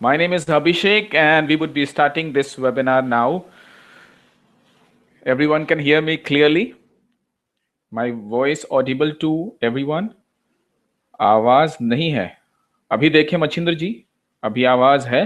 My name is Abhishek, and we would be starting this webinar now. Everyone can hear me clearly. My voice audible to everyone. आवाज नहीं है. अभी देखें मच्छिंद्र जी, अभी आवाज है.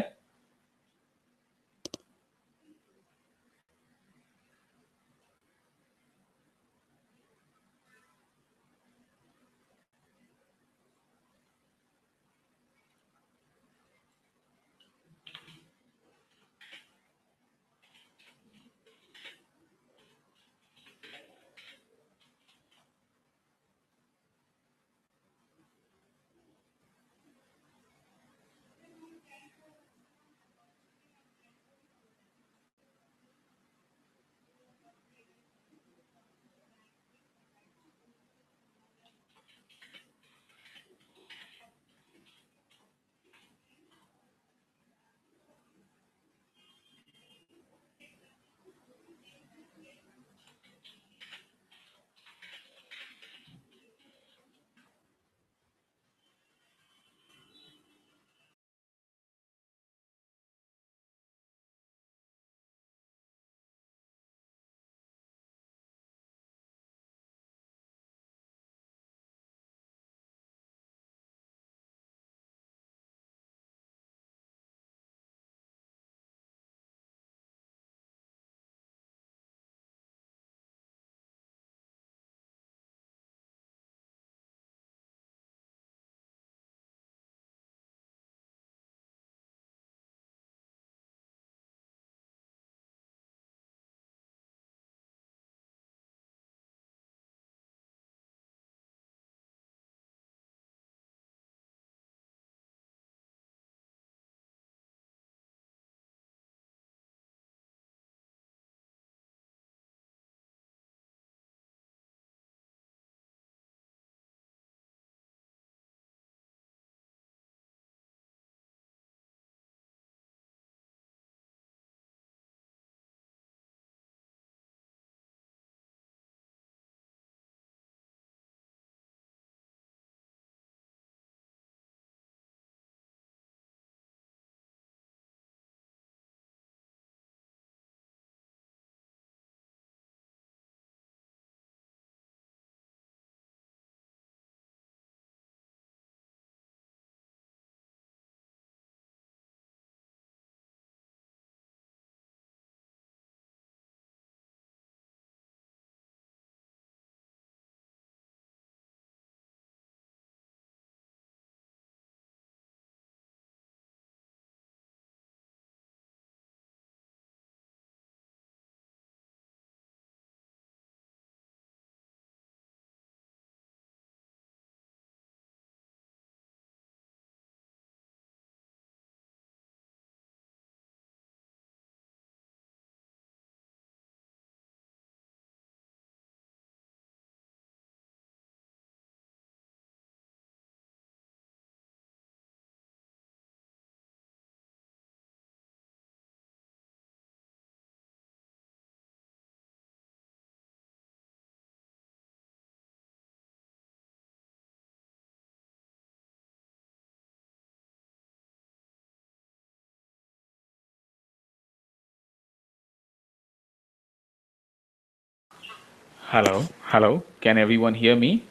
Hello. Can everyone hear me?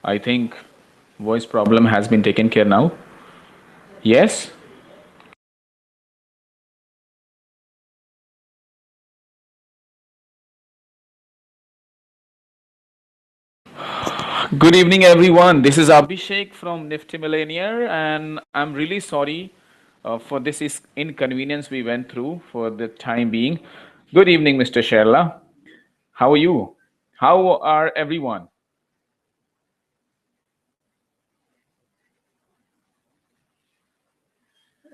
I think voice problem has been taken care now. Yes? Good evening, everyone. This is Abhishek from Niftymillionaire, and I'm really sorry for this inconvenience we went through for the time being. Good evening, Mr. Sherla. How are you? How are everyone?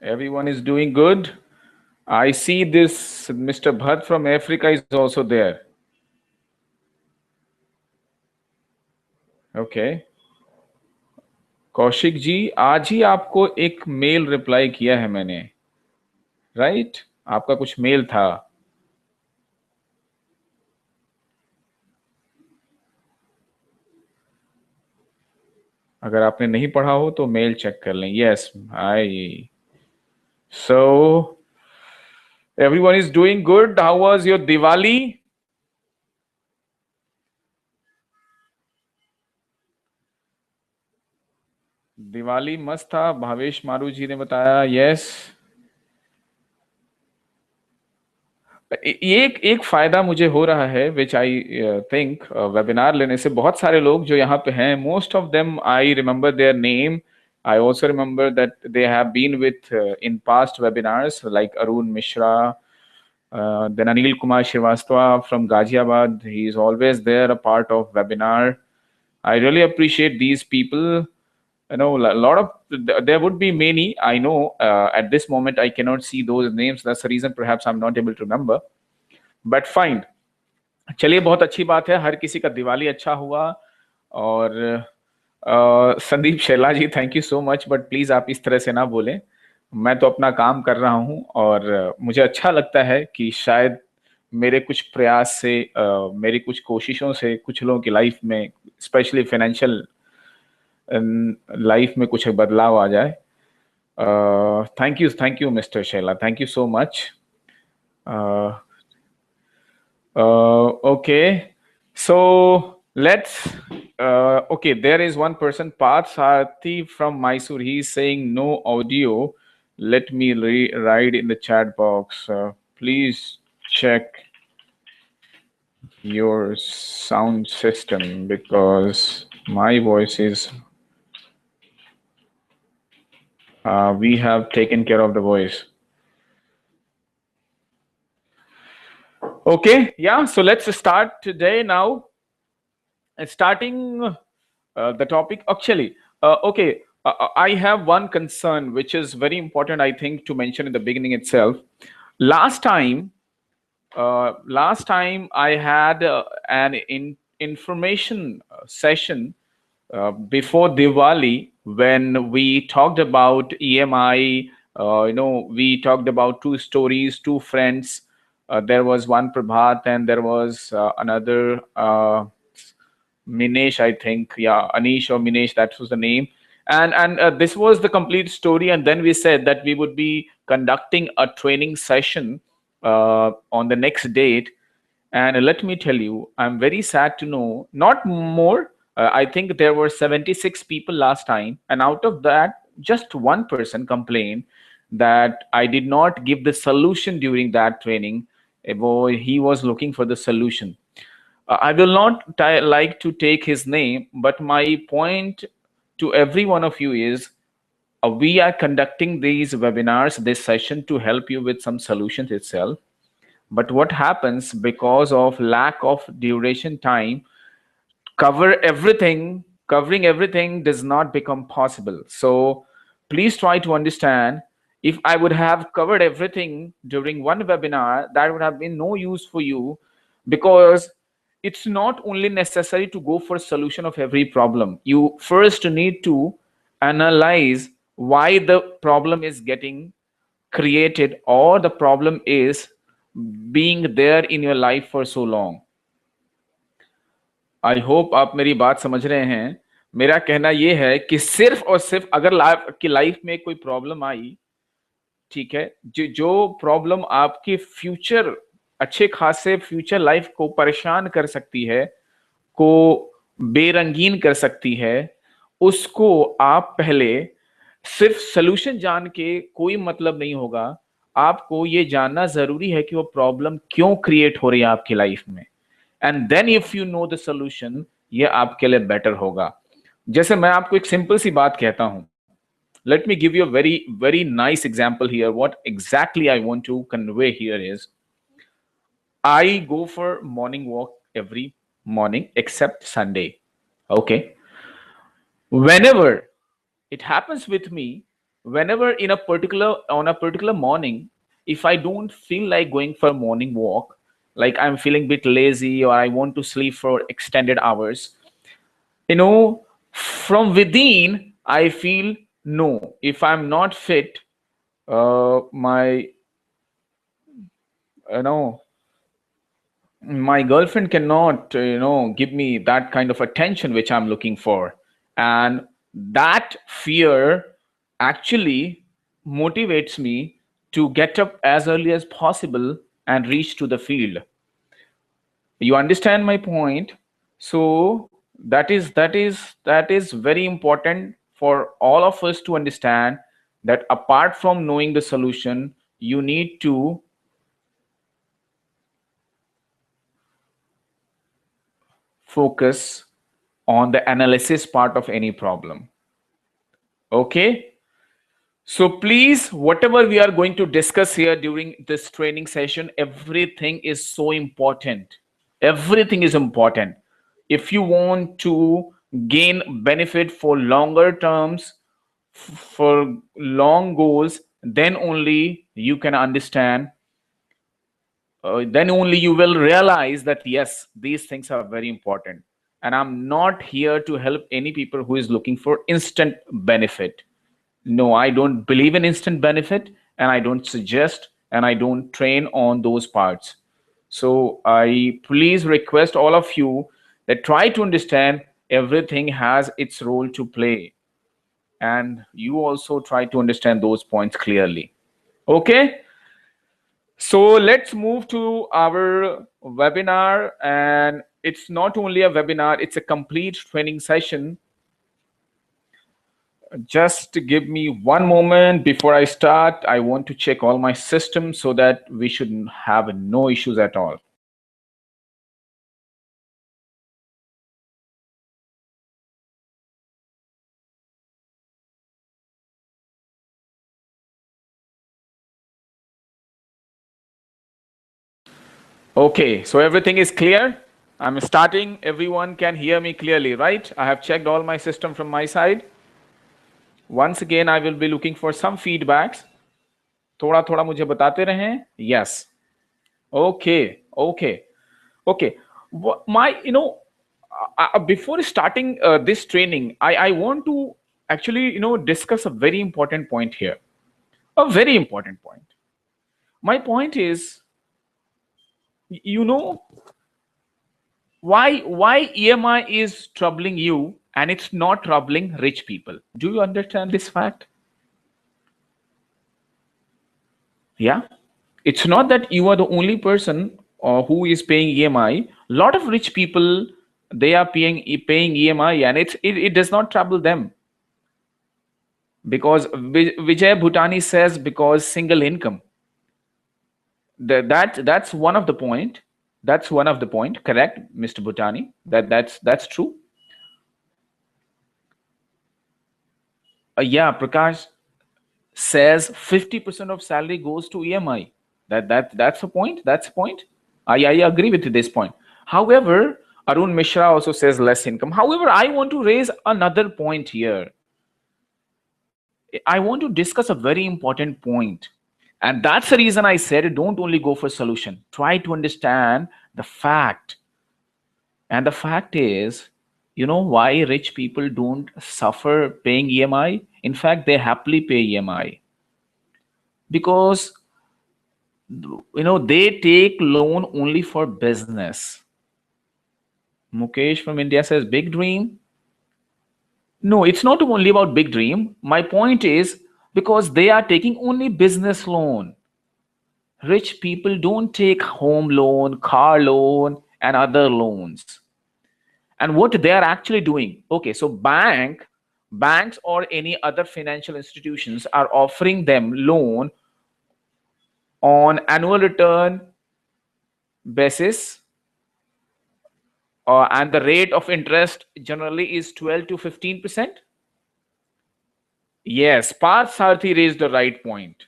Everyone is doing good. I see this Mr. Bhatt from Africa is also there. Okay. Kaushik ji, आज ही आपको एक mail reply किया है मैंने, right? आपका कुछ mail था. अगर आपने नहीं पढ़ा हो तो मेल चेक कर लें. Yes, I So everyone is doing good. How was your Diwali? Diwali मस्त था, भावेश मारू जी ने बताया। यस, ये एक फायदा मुझे हो रहा है, विच आई थिंक वेबिनार लेने से। बहुत सारे लोग जो यहाँ पे हैं, most of them I remember their name. I also remember that they have been with in past webinars like Arun Mishra, then Anil Kumar Srivastava from Ghaziabad. He is always there, a part of webinar. I really appreciate these people. You know, a lot of there would be many. I know at this moment I cannot see those names. That's the reason perhaps I'm not able to remember. But fine. चलिए, बहुत अच्छी बात है, हर किसी का दिवाली अच्छा हुआ। और Sandeep Shaila ji, thank you so much, but please आप इस तरह से ना बोलें। मैं तो अपना काम कर रहा हूं, और मुझे अच्छा लगता है कि शायद मेरे कुछ प्रयास से, मेरी कुछ कोशिशों से कुछ लोगों की लाइफ में, स्पेशली फाइनेंशियल लाइफ में कुछ बदलाव आ जाए। Thank you mister Shaila, thank you so much. Okay, so let's. Okay, there is one person, Path Sarthi from Mysore. He's saying no audio. Let me write in the chat box. Please check your sound system because my voice is. We have taken care of the voice. Okay, yeah. So let's start today now. Starting the topic actually, okay, I have one concern which is very important, I think, to mention in the beginning itself. Last time, I had an information session before Diwali, when we talked about EMI. We talked about two stories, two friends. There was one Prabhat, and there was another Minesh, I think. Yeah, Anish or Minesh, that was the name. And this was the complete story. And then we said that we would be conducting a training session on the next date. And let me tell you, I'm very sad to know, not more. I think there were 76 people last time, and out of that, just one person complained that I did not give the solution during that training. Boy, he was looking for the solution. I will not like to take his name, but my point to every one of you is, we are conducting these webinars, this session, to help you with some solutions itself. But what happens, because of lack of duration time, covering everything does not become possible. So please try to understand, if I would have covered everything during one webinar, that would have been no use for you, because it's not only necessary to go for solution of every problem. You first need to analyze why the problem is getting created, or the problem is being there in your life for so long. I hope आप मेरी बात समझ रहे हैं। मेरा कहना यह है कि सिर्फ और सिर्फ अगर आपकी लाइफ में कोई प्रॉब्लम आई, ठीक है, जो प्रॉब्लम आपके फ्यूचर, अच्छे खासे फ्यूचर लाइफ को परेशान कर सकती है, को बेरंगीन कर सकती है, उसको आप पहले, सिर्फ सोल्यूशन जान के कोई मतलब नहीं होगा। आपको ये जानना जरूरी है कि वो प्रॉब्लम क्यों क्रिएट हो रही है आपकी लाइफ में, and then if you know the solution, ये आपके लिए बेटर होगा। जैसे मैं आपको एक सिंपल सी बात कहता हूं, let me give you a very very nice example here. What exactly I want to convey here is, I go for morning walk every morning except Sunday. Okay, whenever it happens with me, whenever on a particular morning, if I don't feel like going for a morning walk, like I'm feeling a bit lazy, or I want to sleep for extended hours, you know, from within I feel, no, if I'm not fit, my, you know, my girlfriend cannot, give me that kind of attention which I'm looking for. And that fear actually motivates me to get up as early as possible and reach to the field. You understand my point? So that is very important for all of us to understand that apart from knowing the solution, you need to focus on the analysis part of any problem. Okay? So please, whatever we are going to discuss here during this training session, everything is so important. Everything is important. If you want to gain benefit for longer terms, for long goals, then only you can understand, then only you will realize that yes, these things are very important. And I'm not here to help any people who is looking for instant benefit. No, I don't believe in instant benefit, and I don't suggest, and I don't train on those parts. So I please request all of you that try to understand everything has its role to play, and you also try to understand those points clearly. Okay, so let's move to our webinar, and it's not only a webinar, it's a complete training session. Just give me one moment before I start. I want to check all my systems so that we should have no issues at all. Okay, so everything is clear. I'm starting. Everyone can hear me clearly, right? I have checked all my system from my side. Once again, I will be looking for some feedbacks. थोड़ा थोड़ा मुझे बताते रहें. Yes. Okay. Okay. Okay. Before starting this training, I want to actually, discuss a very important point here. A very important point. My point is, you know, why EMI is troubling you and it's not troubling rich people. Do you understand this fact? Yeah. It's not that you are the only person who is paying EMI. A lot of rich people, they are paying EMI, and it does not trouble them, because Vijay Bhutani says because single income. That's one of the point. That's one of the point. Correct, Mr. Bhutani. That's true. Yeah, Prakash says 50% of salary goes to EMI. That's a point. That's a point. I agree with this point. However, Arun Mishra also says less income. However, I want to raise another point here. I want to discuss a very important point. And that's the reason I said don't only go for solution. Try to understand the fact. And the fact is, why rich people don't suffer paying EMI? In fact, they happily pay EMI. Because they take loan only for business. Mukesh from India says big dream. No, it's not only about big dream. My point is because they are taking only business loan. Rich people don't take home loan, car loan, and other loans. And what they are actually doing, okay, so banks or any other financial institutions are offering them loan on annual return basis, and the rate of interest generally is 12 to 15%. Yes, Parth Sarthi raised the right point.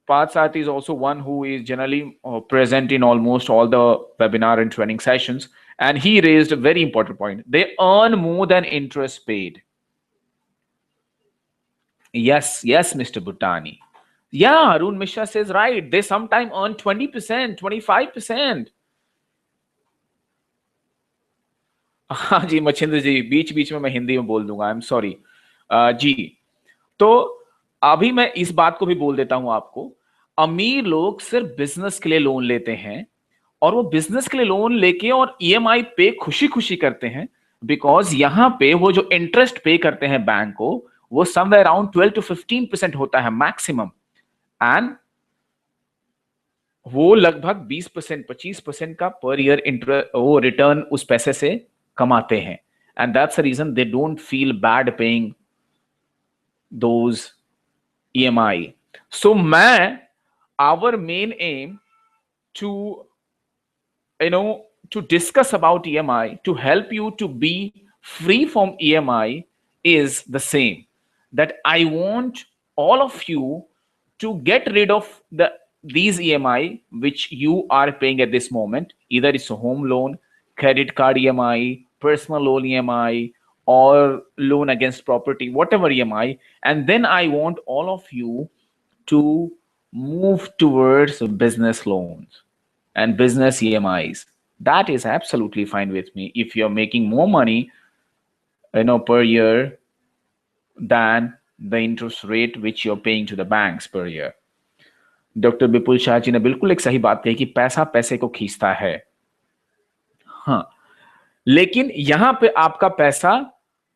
Parth Sarthi is also one who is generally present in almost all the webinar and training sessions, and he raised a very important point. They earn more than interest paid. Yes, Mr. Bhutani. Yeah, Arun Mishra says right. They sometimes earn 20%, 25%. हाँ जी, मच्छिंद्र जी, बीच बीच में मैं हिंदी में बोल दूंगा, I am sorry जी. तो अभी मैं इस बात को भी बोल देता हूं आपको. अमीर लोग सिर्फ बिजनेस के लिए लोन लेते हैं, और वो बिजनेस के लिए लोन लेके और ईएमआई पे खुशी खुशी करते हैं, बिकॉज यहां पे वो जो इंटरेस्ट पे करते हैं बैंक को, वो समवेयर अराउंड 12 to 15% होता है मैक्सिमम. एंड वो लगभग 20% 25% का पर ईयर वो रिटर्न उस पैसे से कमाते हैं. And that's the reason they don't feel bad paying those EMI. So our main aim to to discuss about EMI, to help you to be free from EMI, is the same, that I want all of you to get rid of these EMI which you are paying at this moment. Either it's a home loan, credit card EMI, personal loan EMI, or loan against property, whatever EMI. And then I want all of you to move towards business loans and business EMIs. That is absolutely fine with me. If you're making more money, per year than the interest rate which you're paying to the banks per year. Doctor Vipul Shah ji ने बिल्कुल एक सही बात कही कि पैसा पैसे को खींचता है. हाँ, लेकिन यहां पे आपका पैसा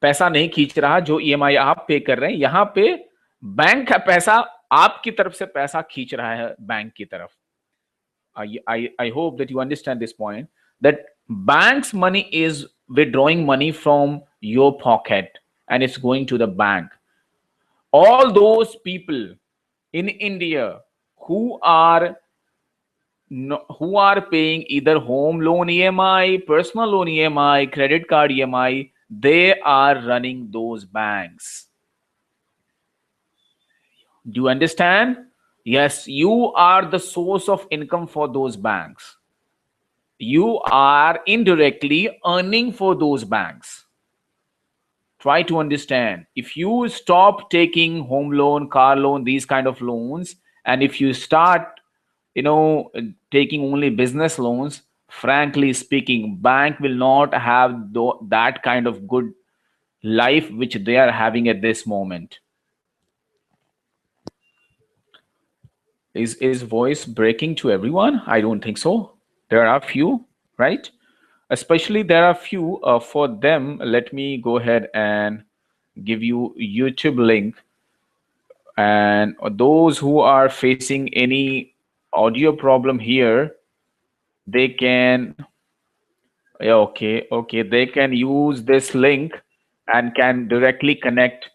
पैसा नहीं खींच रहा. जो EMI आप पे कर रहे हैं, यहां पे बैंक का पैसा आपकी तरफ से पैसा खींच रहा है बैंक की तरफ. I hope that you understand this point, that bank's money is withdrawing money from your pocket and it's going to the bank. All those people in India who are paying either home loan EMI, personal loan EMI, credit card EMI, they are running those banks. Do you understand? Yes, you are the source of income for those banks. You are indirectly earning for those banks. Try to understand. If you stop taking home loan, car loan, these kind of loans, and if you start, taking only business loans, frankly speaking, bank will not have that kind of good life which they are having at this moment. Is voice breaking to everyone? I don't think so. There are few, right? Especially there are few for them. Let me go ahead and give you YouTube link. And those who are facing any audio problem here, they can, okay, they can use this link and can directly connect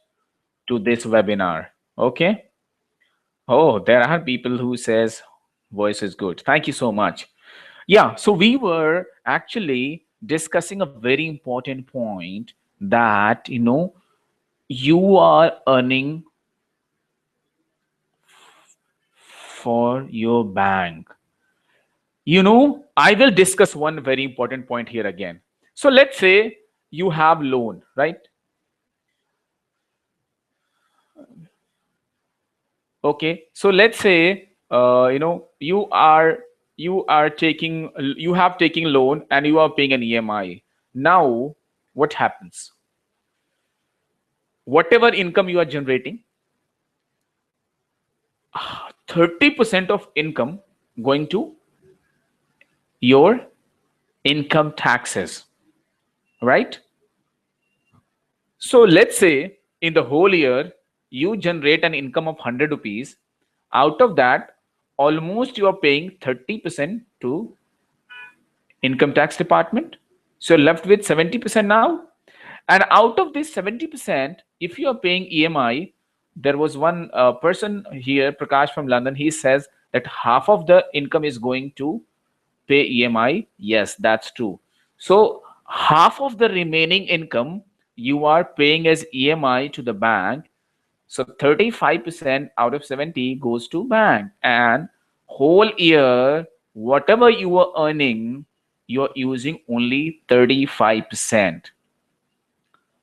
to this webinar. Okay. Oh, there are people who says voice is good. Thank you so much. Yeah, so we were actually discussing a very important point, that you are earning for your bank. I will discuss one very important point here again. So let's say you have loan, right? Okay, so let's say you have taking loan and you are paying an EMI. Now what happens? Whatever income you are generating, 30% of income going to your income taxes, right? So let's say in the whole year you generate an income of 100 rupees. Out of that, almost you are paying 30% to income tax department. So you're left with 70% now. And out of this 70%, if you are paying EMI, there was one person here, Prakash from London, he says that half of the income is going to pay EMI. Yes, that's true. So half of the remaining income you are paying as EMI to the bank. So 35% out of 70 goes to bank, and whole year, whatever you are earning, you're using only 35%.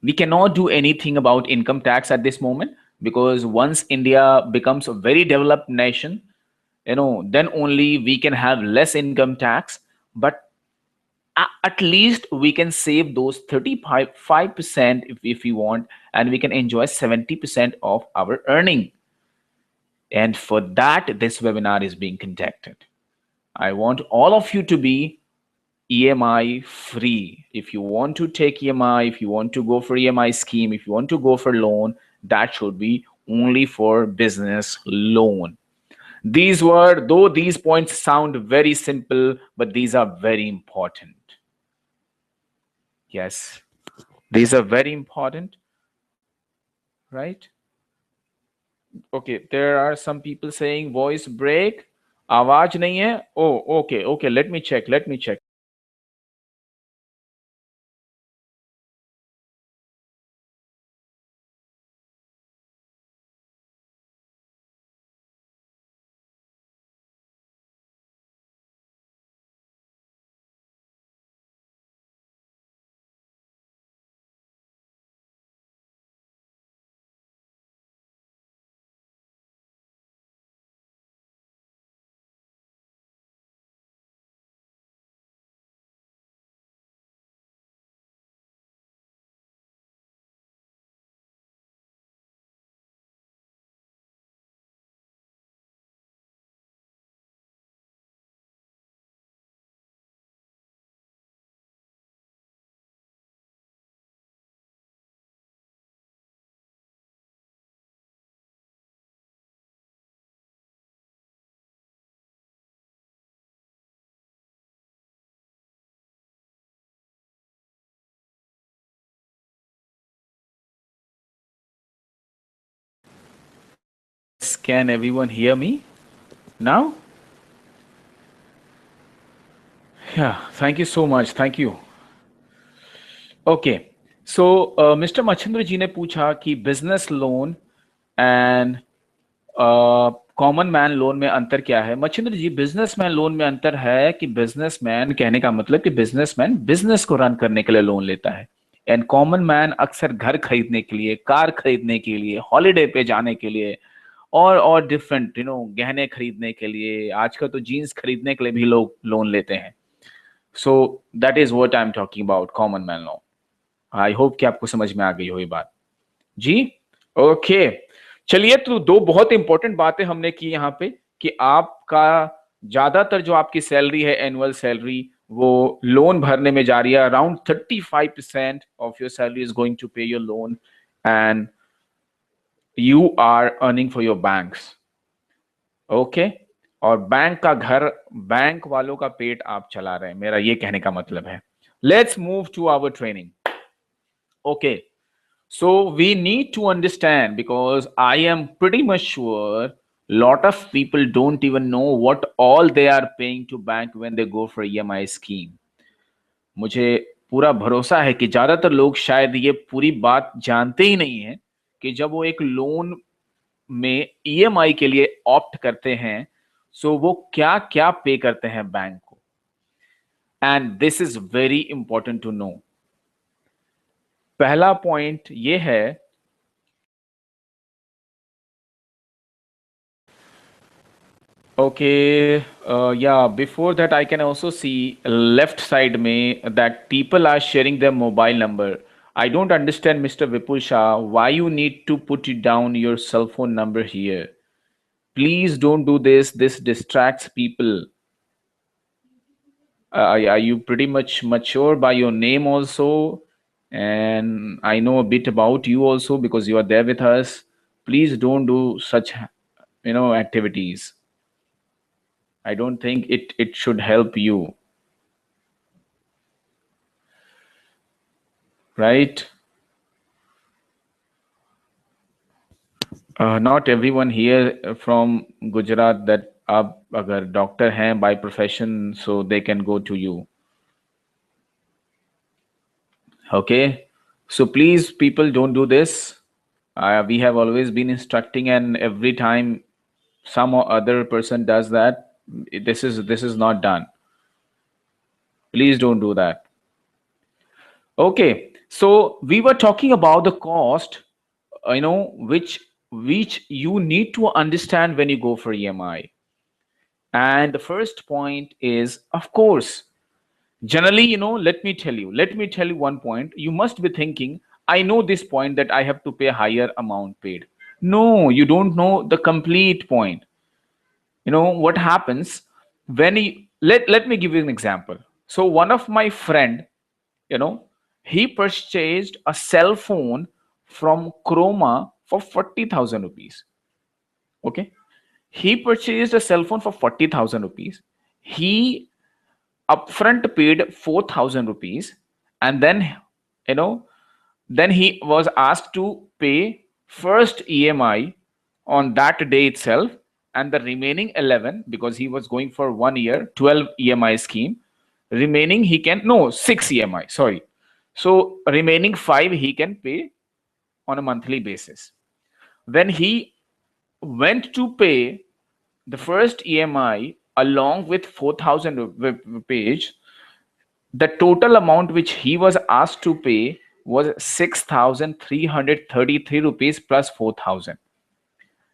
We cannot do anything about income tax at this moment, because once India becomes a very developed nation, then only we can have less income tax. But at least we can save those 35% if we want, and we can enjoy 70% of our earning. And for that, this webinar is being conducted. I want all of you to be EMI free. If you want to take EMI, if you want to go for EMI scheme, if you want to go for loan, that should be only for business loan. Though these points sound very simple, but these are very important. Yes, these are very important, right? Okay, there are some people saying voice break. आवाज नहीं है. Oh, okay, okay. Let me check. Let me check. Can everyone hear me now? Yeah, thank you so much. Thank you. Okay so mister Machhindra ji ने पूछा कि business loan and common man loan में अंतर क्या है। मच्छिंद्र जी, बिजनेसमैन लोन में अंतर है कि बिजनेसमैन कहने का मतलब कि बिजनेसमैन बिजनेस को रन करने के लिए लोन लेता है, एंड कॉमन मैन अक्सर घर खरीदने के लिए, कार खरीदने के लिए, हॉलीडे पे जाने के लिए और डिफरेंट गहने खरीदने के लिए, आजकल तो जीन्स खरीदने के लिए भी लोग लोन लेते हैं। So that is what I am talking about, common man loan. I hope कि आपको समझ में आ गई हो ये बात जी। ओके, चलिए, तो दो बहुत इंपॉर्टेंट बातें हमने की यहाँ पे कि आपका ज्यादातर जो आपकी सैलरी है, एनुअल सैलरी, वो लोन भरने में जा रही है। Around 35% of your salary is going to pay your loan, and you are earning for your banks. Okay, और बैंक वालों का पेट आप चला रहे हैं, मेरा ये कहने का मतलब है। Let's move to our training. Okay, so we need to understand, because I am pretty much sure lot of people don't even know what all they are paying to bank when they go for EMI scheme. मुझे पूरा भरोसा है कि ज्यादातर लोग शायद ये पूरी बात जानते ही नहीं है कि जब वो एक लोन में EMI के लिए ऑप्ट करते हैं, सो वो क्या क्या पे करते हैं बैंक को, and this is very important to know. पहला पॉइंट ये है, okay, yeah, before that, I can also see left side me that people are sharing their mobile number. I don't understand, Mr. Vipul Shah, why you need to put it down your cell phone number here. Please don't do this. This distracts people. Are you pretty much mature by your name also? And I know a bit about you also because you are there with us. Please don't do such, activities. I don't think it should help you, right? Not everyone here from Gujarat that आप अगर doctor हैं by profession, so they can go to you. Okay, so please, people, don't do this. We have always been instructing, and every time some or other person does that, this is not done. Please don't do that. Okay, so we were talking about the cost, which you need to understand when you go for EMI. And the first point is, of course, generally, let me tell you one point. You must be thinking, I know this point that I have to pay a higher amount paid. No, you don't know the complete point. What happens when let me give you an example. So one of my friend, you know, he purchased a cell phone from Chroma for 40,000 rupees. Okay. He purchased a cell phone for 40,000 rupees. He upfront paid 4,000 rupees, and then, you know, then he was asked to pay first EMI on that day itself, and the remaining 11, because he was going for 1 year 12 EMI scheme, remaining he can, no, 6 EMI, sorry. So remaining 5 he can pay on a monthly basis. When he went to pay the first EMI along with 4,000 page, the total amount which he was asked to pay was 6,333 rupees plus 4,000.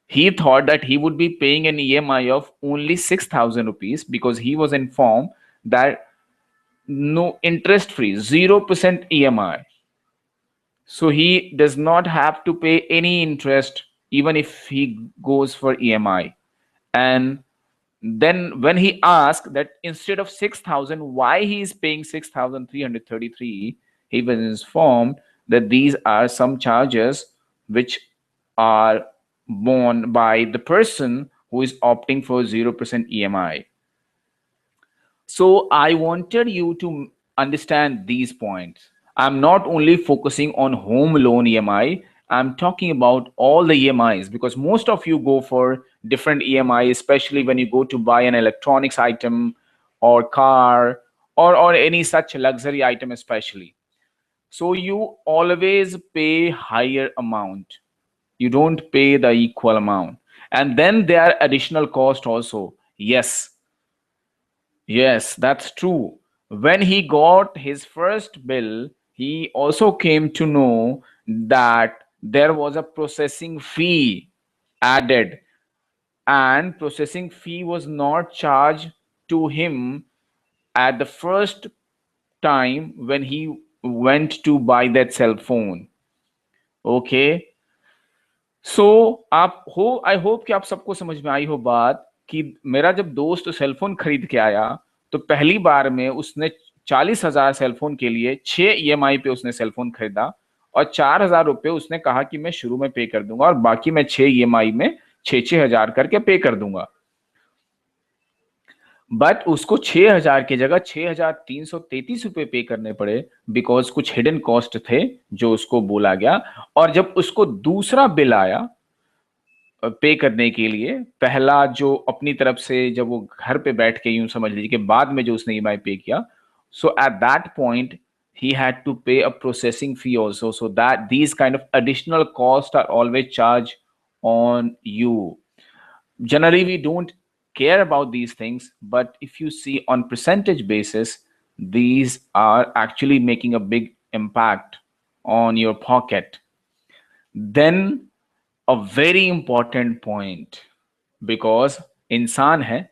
He thought that he would be paying an EMI of only 6,000 rupees because he was informed that no interest free, 0% EMI. So he does not have to pay any interest even if he goes for EMI. And then when he asked that instead of 6,000, why he is paying 6,333, he was informed that these are some charges which are borne by the person who is opting for 0% EMI. So I wanted you to understand these points. I'm not only focusing on home loan EMI, I'm talking about all the EMIs because most of you go for different EMI, especially when you go to buy an electronics item or car or any such luxury item, especially. So you always pay higher amount. You don't pay the equal amount. And then there are additional cost also. Yes, that's true. When he got his first bill, he also came to know that there was a processing fee added, and processing fee was not charged to him at the first time when he went to buy that cell phone. Okay, सो आप हो I hope कि आप सबको समझ में आई हो बात कि मेरा जब दोस्त सेल फोन खरीद के आया तो पहली बार में उसने 40,000 सेल फोन के लिए 6 EMI पे उसने सेल फोन खरीदा और 4,000 रुपये उसने कहा कि मैं शुरू में पे कर दूंगा और बाकी मैं 6 EMI में 6,000 करके पे कर दूंगा। बट उसको 6,000 की जगह 6,333 रुपये पे करने पड़े बिकॉज कुछ हिडन कॉस्ट थे जो उसको बोला गया। और जब उसको दूसरा बिल आया पे करने के लिए, पहला जो अपनी तरफ से जब वो घर पे बैठ के यूं समझ लीजिए कि बाद में जो उसने ईएमआई पे किया, so at that point he had to pay a processing fee also, so that these kind of additional costs are always charged on you. Generally we don't care about these things, but if you see on percentage basis, these are actually making a big impact on your pocket. Then a very important point, because इंसान है,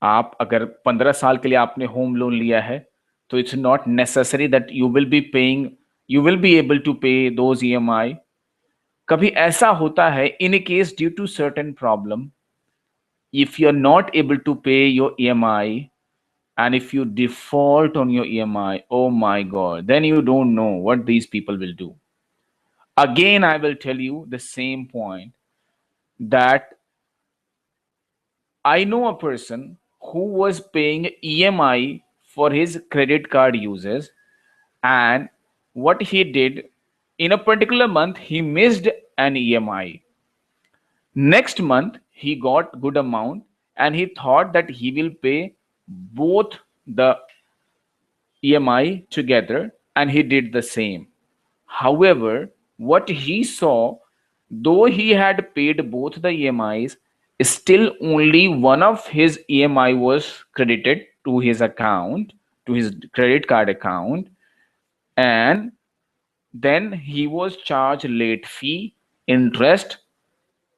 आप अगर 15 साल के लिए आपने home loan लिया है तो it's not necessary that you will be paying, you will be able to pay those EMI. कभी ऐसा होता है in case due to certain problem, if you're not able to pay your EMI and if you default on your EMI, oh my god, then you don't know what these people will do. Again, I will tell you the same point that I know a person who was paying EMI for his credit card uses, and what he did in a particular month, he missed an EMI. Next month, he got good amount and he thought that he will pay both the EMI together, and he did the same. However, what he saw, though he had paid both the EMIs, still only one of his EMI was credited to his account, to his credit card account, and then he was charged late fee, interest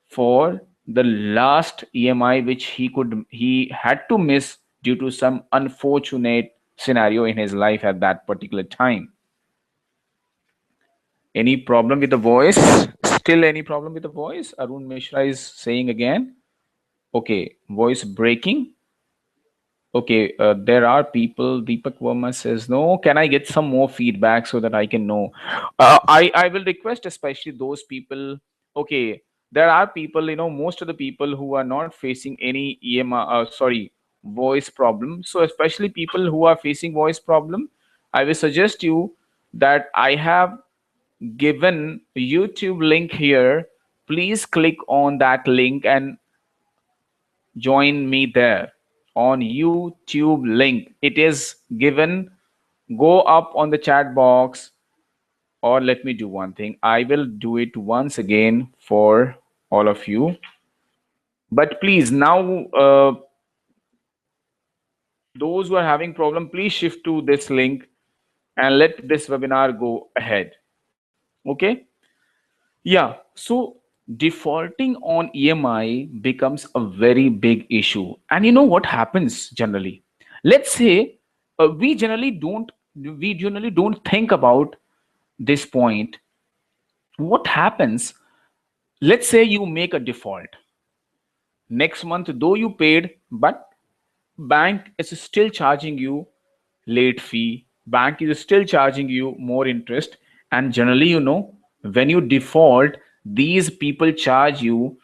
for the last EMI which he had to miss due to some unfortunate scenario in his life at that particular time. Any problem with the voice? Still any problem with the voice? Arun Mishra is saying again. Okay, voice breaking. Okay, there are people. Deepak Verma says no. Can I get some more feedback so that I can know? I will request especially those people. Okay, there are people, most of the people who are not facing any EMI, sorry, voice problem. So especially people who are facing voice problem, I will suggest you that I have given YouTube link here. Please click on that link and join me there on YouTube link. It is given. Go up on the chat box, or let me do one thing. I will do it once again for all of you. But please now, those who are having problem, please shift to this link and let this webinar go ahead. Okay. Yeah. So defaulting on EMI becomes a very big issue. And you know what happens generally? Let's say we generally don't think about this point. What happens? Let's say you make a default. Next month, though you paid, but bank is still charging you late fee. Bank is still charging you more interest. And generally, when you default, these people charge you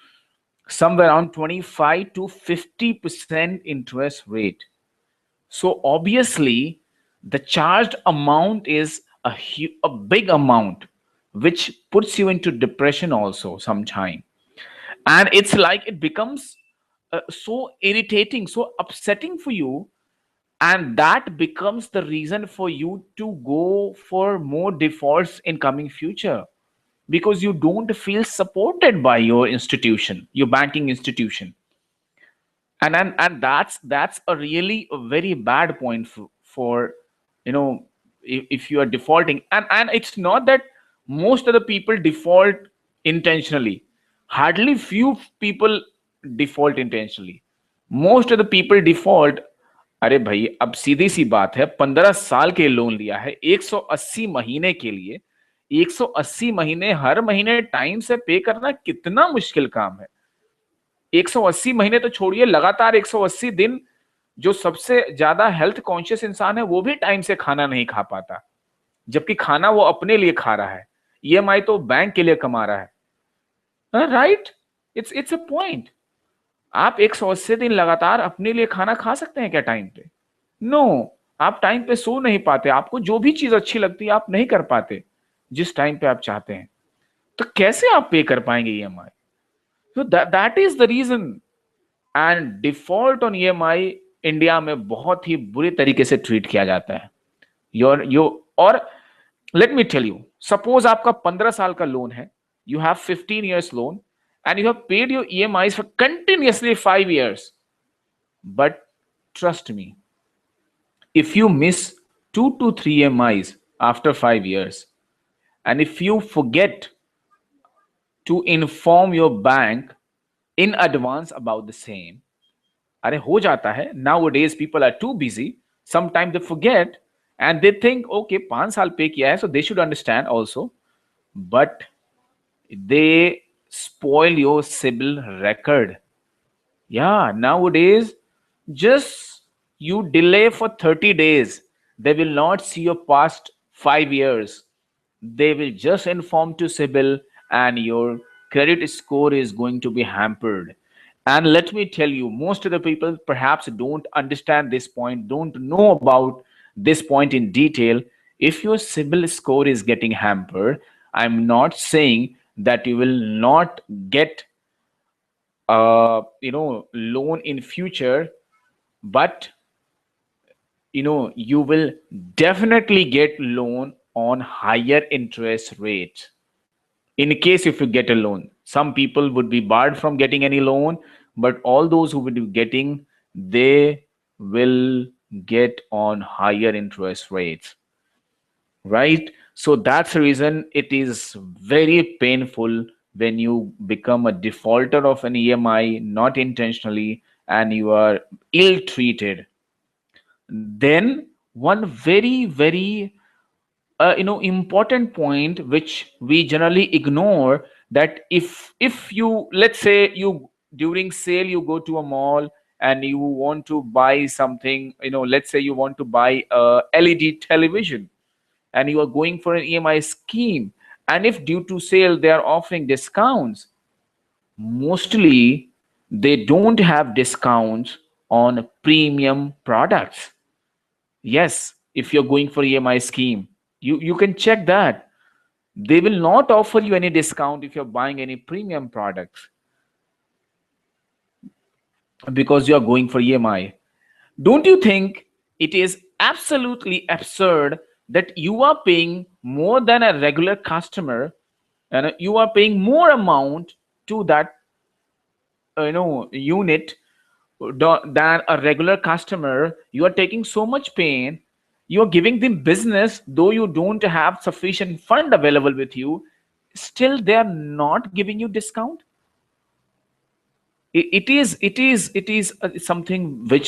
somewhere around 25 to 50% interest rate. So obviously, the charged amount is a big amount, which puts you into depression also sometime. And it's like it becomes so irritating, so upsetting for you, and that becomes the reason for you to go for more defaults in coming future, because you don't feel supported by your institution, your banking institution. And that's a really a very bad point for you know if you are defaulting. And it's not that most of the people default intentionally. Hardly few people default intentionally. Most of the people default. अरे भाई, अब सीधी सी बात है, 15 साल के loan लिया है 180 महीने के लिए। 180 महीने हर महीने टाइम से पे करना कितना मुश्किल काम है। 180 महीने तो छोड़िए, लगातार 180 दिन जो सबसे ज्यादा हेल्थ कॉन्शियस इंसान है वो भी टाइम से खाना नहीं खा पाता, जबकि खाना वो अपने लिए खा रहा है, ईएमआई तो बैंक के लिए कमा रहा है। Right, it's a point. आप 180 दिन लगातार अपने लिए खाना खा सकते हैं क्या टाइम पे? नो। आप टाइम पे सो नहीं पाते, आपको जो भी चीज अच्छी लगती है आप नहीं कर पाते जिस टाइम पे आप चाहते हैं, तो कैसे आप पे कर पाएंगे EMI? So that is the reason. And default on EMI India में बहुत ही बुरी तरीके से ट्रीट किया जाता है। और let me tell you, suppose आपका 15 साल का लोन है, you have 15 years loan and you have paid your EMI for continuously 5 years. But trust me, if you miss 2 to 3 EMIs after 5 years, and if you forget to inform your bank in advance about the same, अरे हो जाता है, nowadays people are too busy, sometimes they forget and they think okay 5 साल पे किया है so they should understand also, but they spoil your CIBIL record. Yeah, nowadays, just you delay for 30 days, they will not see your past 5 years. They will just inform to CIBIL, and your credit score is going to be hampered. And let me tell you, most of the people perhaps don't understand this point, don't know about this point in detail. If your CIBIL score is getting hampered, I'm not saying that you will not get loan in future, but you will definitely get loan on higher interest rate. In case if you get a loan, some people would be barred from getting any loan, but all those who would be getting, they will get on higher interest rates, right? So that's the reason it is very painful when you become a defaulter of an EMI, not intentionally, and you are ill treated. Then one very very important point which we generally ignore, that if you, let's say you during sale you go to a mall and you want to buy something, let's say you want to buy a LED television, and you are going for an EMI scheme, and if due to sale they are offering discounts, mostly they don't have discounts on premium products. Yes, if you're going for EMI scheme, you can check that. They will not offer you any discount if you're buying any premium products because you're going for EMI. Don't you think it is absolutely absurd that you are paying more than a regular customer and you are paying more amount to that unit than a regular customer? You are taking so much pain, you are giving them business though you don't have sufficient fund available with you, still they are not giving you discount. It is something which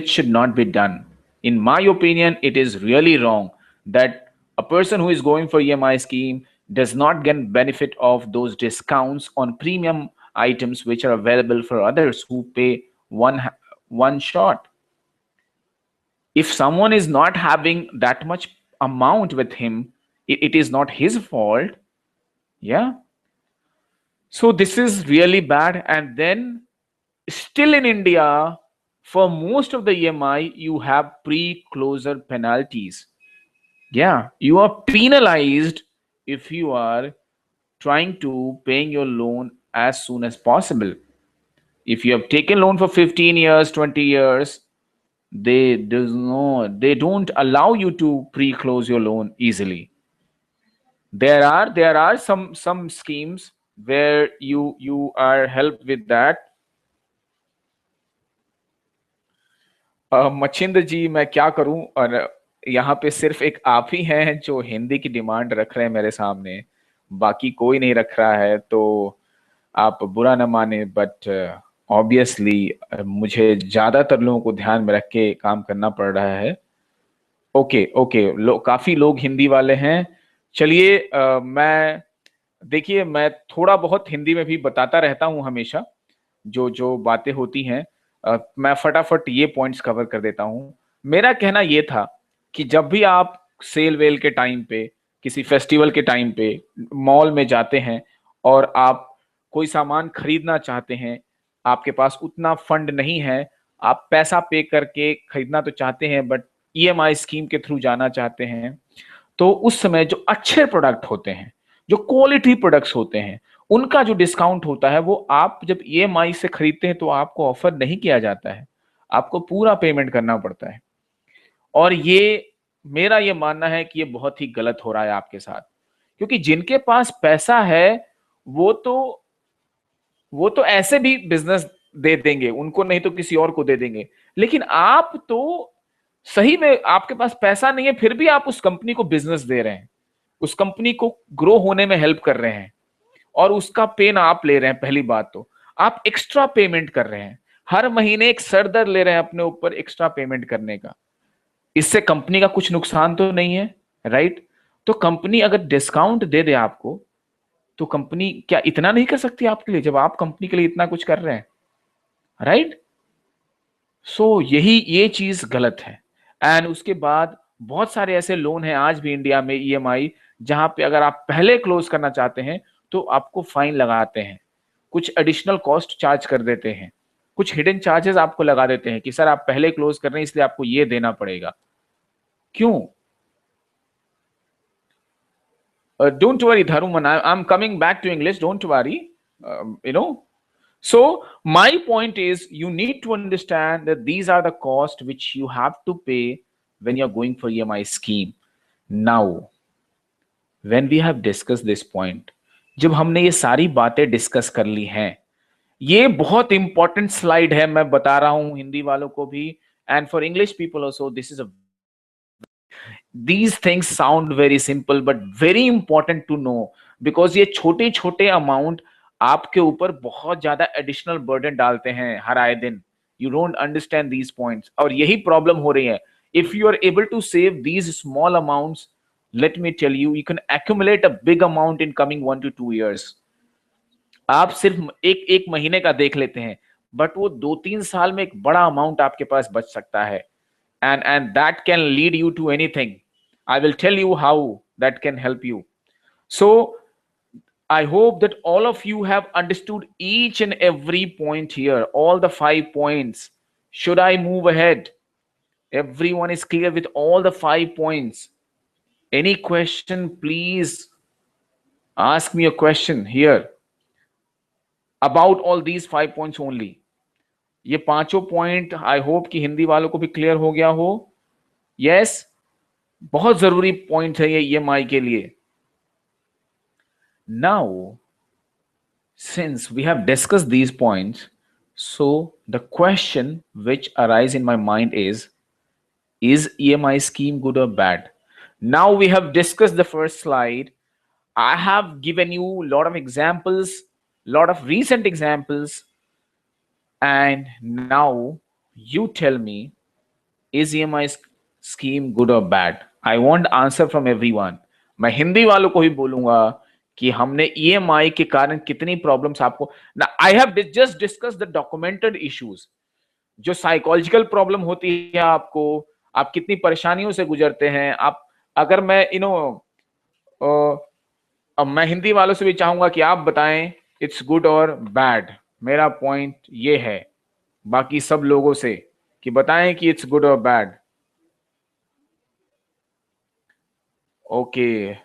should not be done. In my opinion, it is really wrong that a person who is going for EMI scheme does not get benefit of those discounts on premium items which are available for others who pay one shot. If someone is not having that much amount with him, it is not his fault. Yeah. So this is really bad. And then still in India, for most of the EMI, you have pre-closure penalties. Yeah, you are penalized if you are trying to paying your loan as soon as possible. If you have taken loan for 15 years, 20 years, they don't allow you to pre-close your loan easily. There are some schemes where you are helped with that. Machhindra जी, मैं क्या करूं? और यहाँ पे सिर्फ एक आप ही हैं जो हिंदी की डिमांड रख रहे हैं मेरे सामने, बाकी कोई नहीं रख रहा है, तो आप बुरा न माने, बट ऑब्वियसली मुझे ज्यादातर लोगों को ध्यान में रख के काम करना पड़ रहा है। ओके ओके, काफी लोग हिंदी वाले हैं। चलिए, मैं देखिए, मैं थोड़ा बहुत हिंदी में भी बताता रहता हूँ हमेशा, जो जो बातें होती हैं। मैं फटाफट ये पॉइंट्स कवर कर देता हूँ। मेरा कहना ये था कि जब भी आप सेल वेल के टाइम पे, किसी फेस्टिवल के टाइम पे मॉल में जाते हैं और आप कोई सामान खरीदना चाहते हैं, आपके पास उतना फंड नहीं है, आप पैसा पे करके खरीदना तो चाहते हैं बट ईएमआई स्कीम के थ्रू जाना चाहते हैं, तो उस समय जो अच्छे प्रोडक्ट होते हैं, जो क्वालिटी प्रोडक्ट्स होते हैं, उनका जो डिस्काउंट होता है वो आप जब ईएमआई से खरीदते हैं तो आपको ऑफर नहीं किया जाता है, आपको पूरा पेमेंट करना पड़ता है। और ये मेरा ये मानना है कि ये बहुत ही गलत हो रहा है आपके साथ, क्योंकि जिनके पास पैसा है वो तो वो तो ऐसे भी बिजनेस दे देंगे उनको, नहीं तो किसी और को दे देंगे। लेकिन आप तो सही में आपके पास पैसा नहीं है, फिर भी आप उस कंपनी को बिजनेस दे रहे हैं, उस कंपनी को ग्रो होने में हेल्प कर रहे हैं और उसका पेन आप ले रहे हैं। पहली बात तो आप एक्स्ट्रा पेमेंट कर रहे हैं, हर महीने एक सरदर्द ले रहे हैं अपने ऊपर एक्स्ट्रा पेमेंट करने का। इससे कंपनी का कुछ नुकसान तो नहीं है, राइट? तो कंपनी अगर डिस्काउंट दे दे आपको, तो कंपनी क्या इतना नहीं कर सकती आपके लिए, जब आप कंपनी के लिए इतना कुछ कर रहे हैं, राइट? सो यही ये चीज गलत है। एंड उसके बाद बहुत सारे ऐसे लोन हैं आज भी इंडिया में ईएमआई, जहां पे अगर आप पहले क्लोज करना चाहते हैं तो आपको फाइन लगाते हैं, कुछ एडिशनल कॉस्ट चार्ज कर देते हैं, कुछ हिडन चार्जेस आपको लगा देते हैं कि सर आप पहले क्लोज कर रहे हैं इसलिए आपको ये देना पड़ेगा। क्यों? Don't worry, Dharuman. I'm coming back to English. Don't worry. So my point is, you need to understand that these are the costs which you have to pay when you're going for EMI scheme. Now, when we have discussed this point, जब हमने ये सारी बातें discuss कर ली हैं, ये बहुत important slide है, मैं बता रहा हूं हिंदी वालों को भी, and for English people also this is a these things sound very simple but very important to know, because ये छोटे छोटे अमाउंट आपके ऊपर बहुत ज्यादा एडिशनल बर्डन डालते हैं हर आए दिन। You don't understand these points, और यही प्रॉब्लम हो रही है। If you are able to save these small amounts, let me tell you, you can accumulate a big amount in coming 1 to 2 years. आप सिर्फ एक एक महीने का देख लेते हैं, बट वो 2-3 साल में एक बड़ा अमाउंट आपके पास बच सकता है, and that can lead you to anything. I will tell you how that can help you. So I hope that all of you have understood each and every point here, all the 5 points. Should I move ahead? Everyone is clear with all the 5 points. Any question, please ask me a question here about all these 5 points only. ये पांचों point I hope कि हिंदी वालों को भी clear हो गया हो. Yes, बहुत जरूरी पॉइंट है ये ईएमआई के लिए. Now since we have discussed these points, so the question which arise in my mind is EMI scheme good or bad? Now we have discussed the first slide. I have given you a lot of examples, lot of recent examples, and now you tell me, is EMI scheme good or bad? I want answer from everyone. मैं हिंदी वालों को ही बोलूंगा कि हमने EMI के कारण कितनी problems आपको ना. I have just discuss the documented issues. जो साइकोलॉजिकल प्रॉब्लम होती है आपको, आप कितनी परेशानियों से गुजरते हैं. आप अगर मैं अब मैं हिंदी वालों से भी चाहूंगा कि आप बताएं इट्स गुड और बैड. मेरा पॉइंट ये है बाकी सब लोगों से कि बताएं कि इट्स गुड और bad. Okay,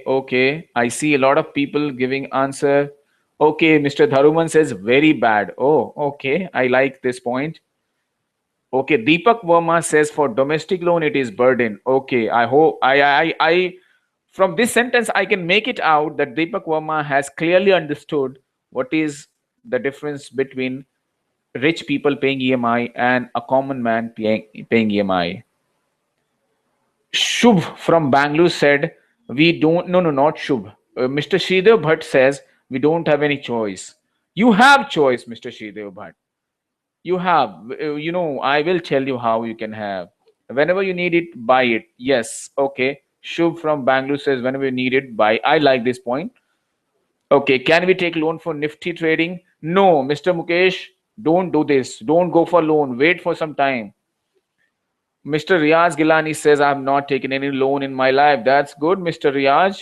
okay. I see a lot of people giving answer. Okay, Mr. Dharuman says very bad. Oh, okay. I like this point. Okay, Deepak Verma says for domestic loan it is burden. Okay, I hope I from this sentence I can make it out that Deepak Verma has clearly understood what is the difference between rich people paying EMI and a common man paying EMI. Shubh from Bangalore said, we don't, no, not Shubh. Mr. Sridhar Bhatt says, we don't have any choice. You have choice, Mr. Sridhar Bhatt. You have, I will tell you how you can have. Whenever you need it, buy it. Yes, okay. Shubh from Bangalore says, whenever you need it, buy. I like this point. Okay, can we take loan for Nifty trading? No, Mr. Mukesh, don't do this. Don't go for loan. Wait for some time. Mr. Riaz Gilani says, I have not taken any loan in my life. That's good, Mr. Riaz.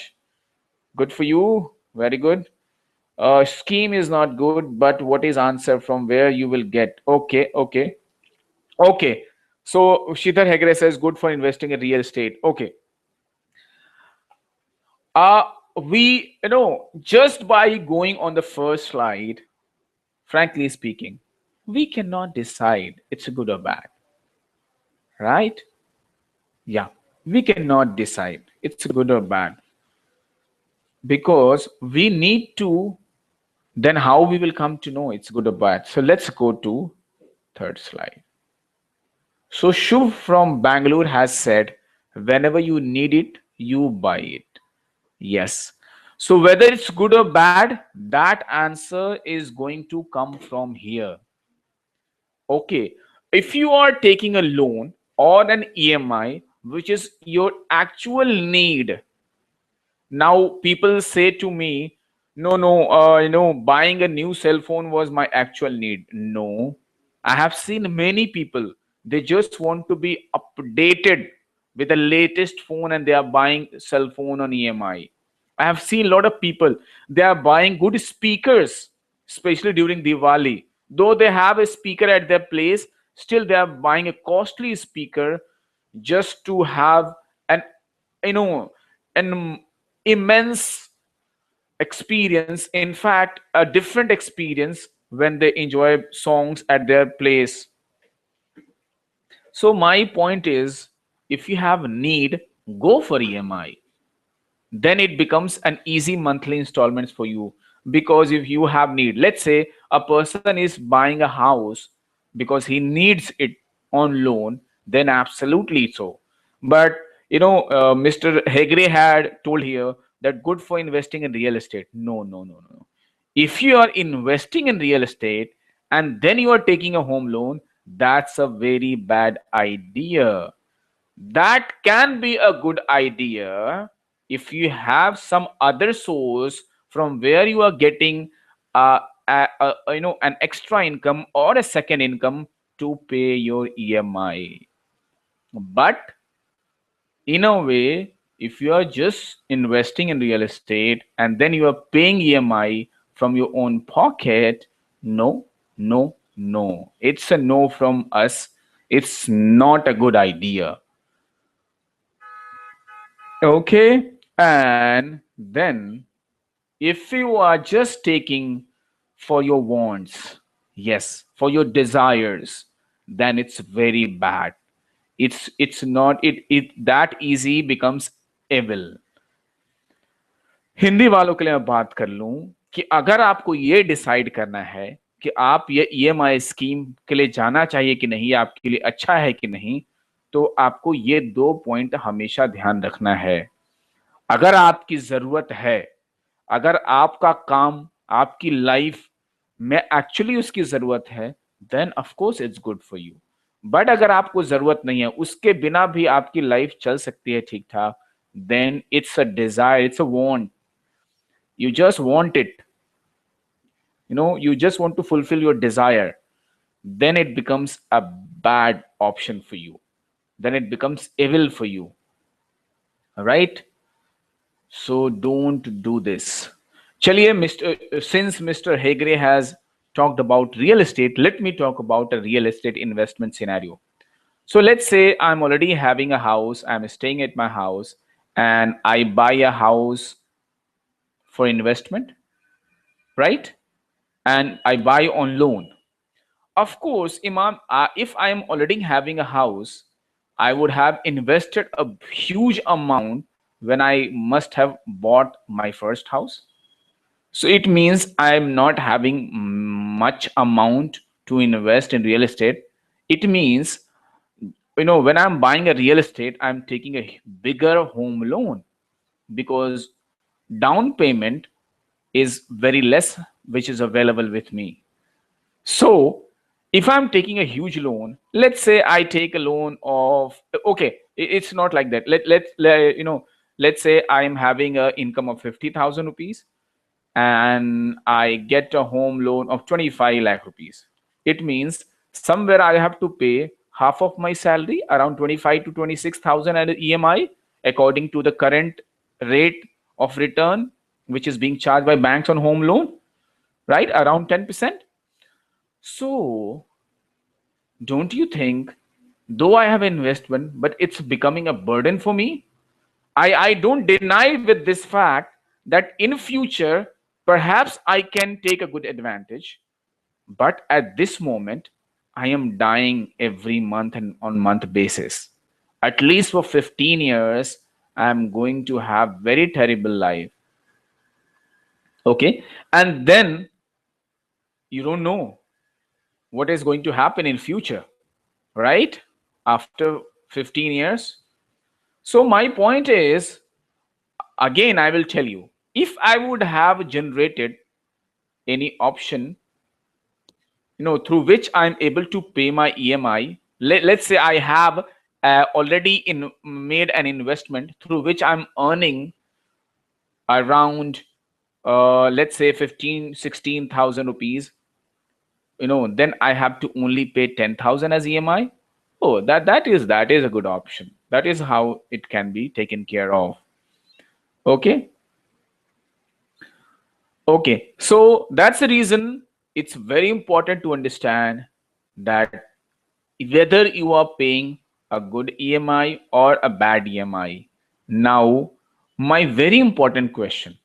Good for you. Very good. Scheme is not good, but what is answer from where you will get? Okay. So Shidhar Hegre says, good for investing in real estate. Okay. We, just by going on the first slide, frankly speaking, we cannot decide it's good or bad. Right? Yeah, we cannot decide it's good or bad because we need to, then how we will come to know it's good or bad. So let's go to third slide. So Shubh from Bangalore has said, whenever you need it, you buy it. Yes. So whether it's good or bad, that answer is going to come from here. Okay. If you are taking a loan or an EMI, which is your actual need. Now people say to me, no, buying a new cell phone was my actual need. No, I have seen many people, they just want to be updated with the latest phone and they are buying cell phone on EMI. I have seen a lot of people, they are buying good speakers, especially during Diwali. Though they have a speaker at their place, still they are buying a costly speaker just to have an, you know, an immense experience. In fact, a different experience when they enjoy songs at their place. So my point is, if you have a need, go for EMI. Then it becomes an easy monthly installments for you. Because if you have need, let's say a person is buying a house because he needs it on loan, then absolutely so. But Mr. Hegre had told here that good for investing in real estate. No. If you are investing in real estate and then you are taking a home loan, that's a very bad idea. That can be a good idea if you have some other source from where you are getting an extra income or a second income to pay your EMI. But in a way, if you are just investing in real estate and then you are paying EMI from your own pocket, no, no, no. It's a no from us. It's not a good idea. Okay. And then if you are just taking for your wants, yes, for your desires, then it's very bad. It's not it that easy becomes evil. Hindi वालों के लिए मैं बात कर लूं कि अगर आपको ये डिसाइड करना है कि आप ये ईएमआई स्कीम के लिए जाना चाहिए कि नहीं, आपके लिए अच्छा है कि नहीं, तो आपको ये दो पॉइंट हमेशा ध्यान रखना है। अगर आपकी जरूरत है, अगर आपका काम, आपकी लाइफ में एक्चुअली उसकी जरूरत है, then of course it's good for you. But अगर आपको जरूरत नहीं है, उसके बिना भी आपकी लाइफ चल सकती है ठीक ठाक, then it's a desire, it's a want, you just want it, you just want to fulfill your desire, then it becomes a bad option for you, then it becomes evil for you. All right, so don't do this. Chaliye, since Mr. Hegre has talked about real estate, let me talk about a real estate investment scenario. So let's say I'm already having a house, I'm staying at my house, and I buy a house for investment, right? And I buy on loan. Of course, Imam, if I am already having a house, I would have invested a huge amount when I must have bought my first house. So it means I am not having much amount to invest in real estate. It means, when I'm buying a real estate, I'm taking a bigger home loan because down payment is very less, which is available with me. So if I'm taking a huge loan, let's say I take a loan of, okay, it's not like that. Let's say I'm having a income of 50,000 rupees and I get a home loan of 25 lakh rupees. It means somewhere I have to pay half of my salary, around 25 to 26,000 at EMI, according to the current rate of return, which is being charged by banks on home loan, right? Around 10%. So don't you think, though I have investment, but it's becoming a burden for me? I don't deny with this fact that in future, perhaps I can take a good advantage. But at this moment, I am dying every month and on month basis. At least for 15 years, I'm going to have very terrible life. Okay. And then you don't know what is going to happen in future, right? After 15 years. So my point is, again, I will tell you, if I would have generated any option, through which I'm able to pay my EMI, let's say I have already made an investment through which I'm earning around, let's say 15, 16,000 rupees, then I have to only pay 10,000 as EMI. Oh, that is a good option. That is how it can be taken care of. Okay. Okay. So that's the reason it's very important to understand that whether you are paying a good EMI or a bad EMI. Now, my very important question,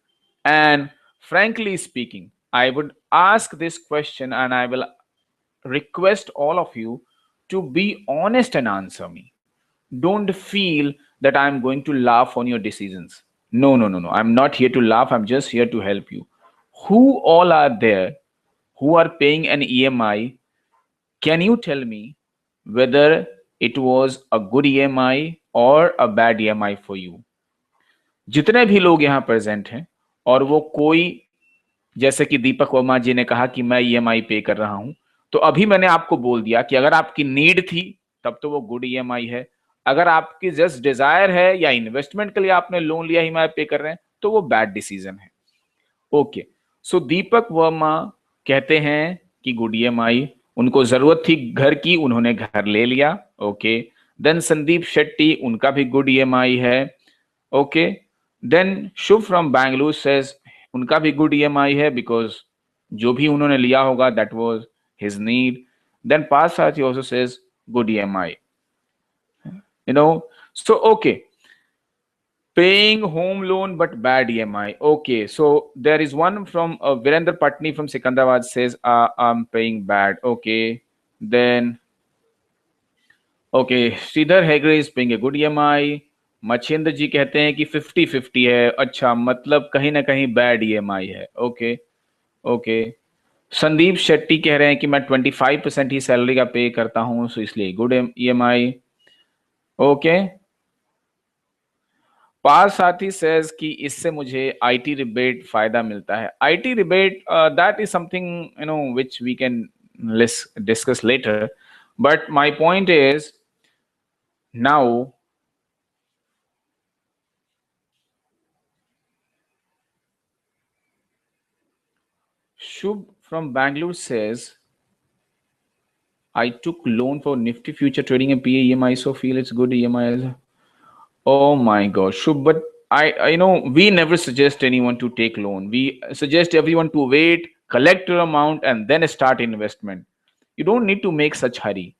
and frankly speaking, I would ask this question and I will request all of you to be honest and answer me. Don't feel that I'm going to laugh on your decisions. No, no, no, no. I'm not here to laugh. I'm just here to help you. Who all are there who are paying an EMI? Can you tell me whether it was a good EMI or a bad EMI for you? जितने भी लोग यहाँ present हैं और वो कोई, जैसे कि दीपक वर्मा जी ने कहा कि मैं ईएमआई पे कर रहा हूं, तो अभी मैंने आपको बोल दिया कि अगर आपकी नीड थी तब तो वो गुड ईएमआई है, अगर आपकी जस्ट डिजायर है या इन्वेस्टमेंट के लिए आपने लोन लिया ईएमआई पे कर रहे हैं तो वो बैड डिसीजन है। ओके, सो दीपक वर्मा कहते हैं कि गुड ईएमआई, उनको जरूरत थी घर की, उन्होंने घर ले लिया। ओके, देन संदीप शेट्टी, उनका भी गुड ईएमआई है। Okay. Then Shubh from Bangalore says उनका भी good EMI है because जो भी उन्होंने लिया होगा that was his need. Then Parsathi also says good EMI. So okay, paying home loan but bad EMI. Okay, so there is one from Virender Patni from Secunderabad says I'm paying bad. Okay, then okay, Sridhar Hegre is paying a good EMI. Machhindra जी कहते हैं कि 50-50 है. अच्छा, मतलब कहीं ना कहीं bad EMI है. ओके. ओके. संदीप शेट्टी कह रहे हैं कि मैं 25% ही सैलरी का पे करता हूं, सो इसलिए गुड ईएमआई. ओके. पार साथी सेज कि इससे मुझे आईटी रिबेट फायदा मिलता है. IT rebate, that is something which we can discuss later. But my point is now Shubh from Bangalore says, I took loan for Nifty future trading and PA EMI, so feel it's good EMI. Oh my gosh, Shubh, but we never suggest anyone to take loan. We suggest everyone to wait, collect your amount, and then start investment. You don't need to make such hurry.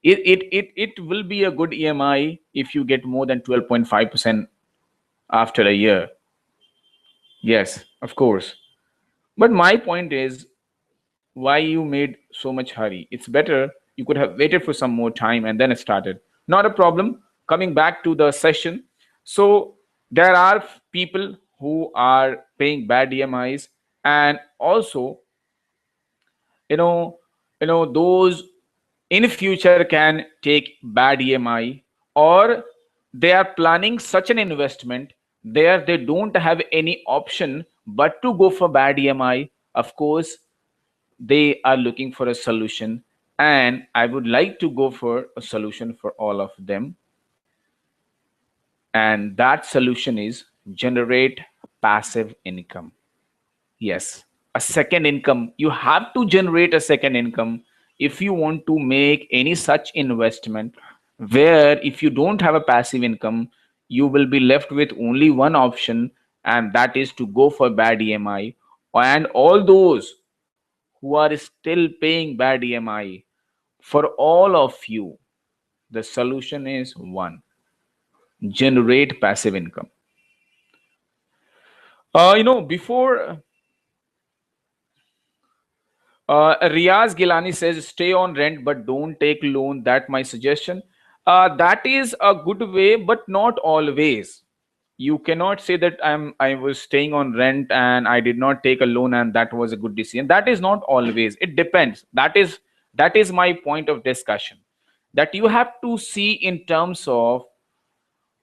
It will be a good EMI if you get more than 12.5% after a year. Yes, of course. But my point is, why you made so much hurry? It's better you could have waited for some more time and then started. Not a problem. Coming back to the session, so there are people who are paying bad EMIs, and also you know those in future can take bad EMI, or they are planning such an investment there they don't have any option but to go for bad EMI. Of course, they are looking for a solution, and I would like to go for a solution for all of them. And that solution is generate passive income. Yes, a second income. You have to generate a second income if you want to make any such investment, where if you don't have a passive income, you will be left with only one option, and that is to go for bad EMI. And all those who are still paying bad EMI, for all of you, the solution is one: generate passive income. Before Riaz Gilani says, stay on rent but don't take loan. That my suggestion. That is a good way, but not always. You cannot say that I was staying on rent and I did not take a loan and that was a good decision. That is not always. It depends. That is my point of discussion. That you have to see in terms of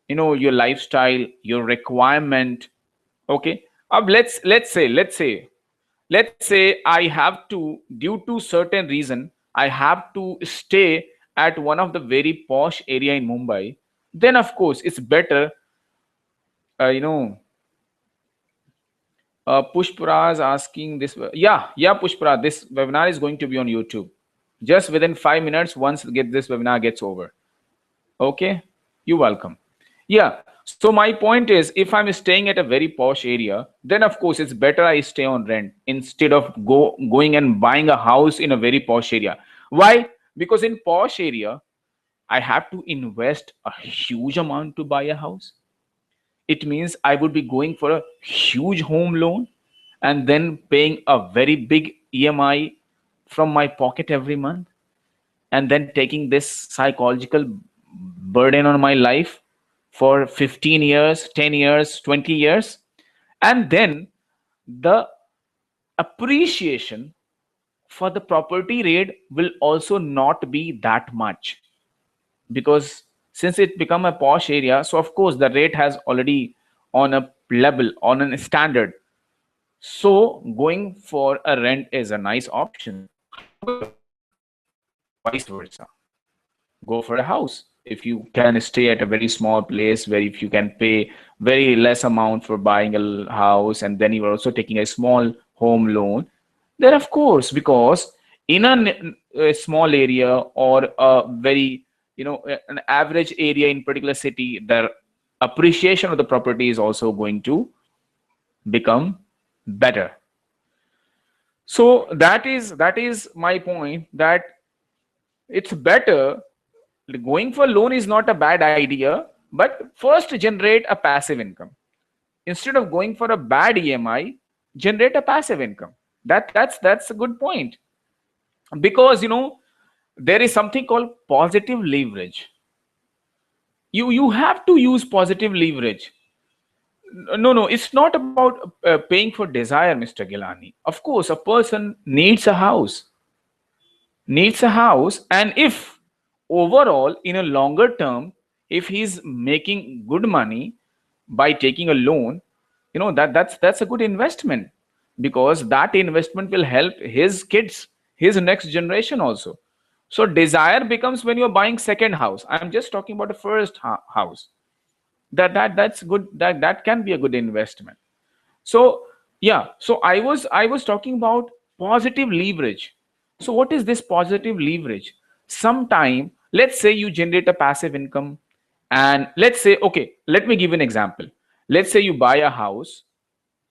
your lifestyle, your requirement. Okay. Let's say I have to, due to certain reason, I have to stay at one of the very posh area in Mumbai. Then of course it's better. uh, you know Pushpara is asking this. Yeah, Pushpara, this webinar is going to be on YouTube just within 5 minutes once this webinar gets over. Okay, you're welcome. Yeah, so my point is, if I'm staying at a very posh area, then of course it's better I stay on rent instead of going and buying a house in a very posh area. Why? Because in posh area I have to invest a huge amount to buy a house. It means I would be going for a huge home loan and then paying a very big EMI from my pocket every month, and then taking this psychological burden on my life for 15 years, 10 years, 20 years. And then the appreciation for the property rate will also not be that much, because since it become a posh area, so of course the rate has already on a level, on a standard. So going for a rent is a nice option. However, vice versa, go for a house. If you can stay at a very small place where if you can pay very less amount for buying a house, and then you are also taking a small home loan, then of course, because in a small area or a very an average area in particular city, there appreciation of the property is also going to become better. So that is my point, that it's better. Going for loan is not a bad idea, but first generate a passive income. Instead of going for a bad EMI, generate a passive income. That's a good point. Because there is something called positive leverage. You have to use positive leverage. No, it's not about paying for desire, Mr. Gilani. Of course, a person needs a house, and if overall in a longer term, if he's making good money by taking a loan, that's a good investment, because that investment will help his kids, his next generation also. So desire becomes when you're buying second house. I'm just talking about the first house. That's good. That can be a good investment. So yeah, so I was talking about positive leverage. So what is this positive leverage? Sometime, let's say you generate a passive income, and let's say, okay, let me give you an example. Let's say you buy a house,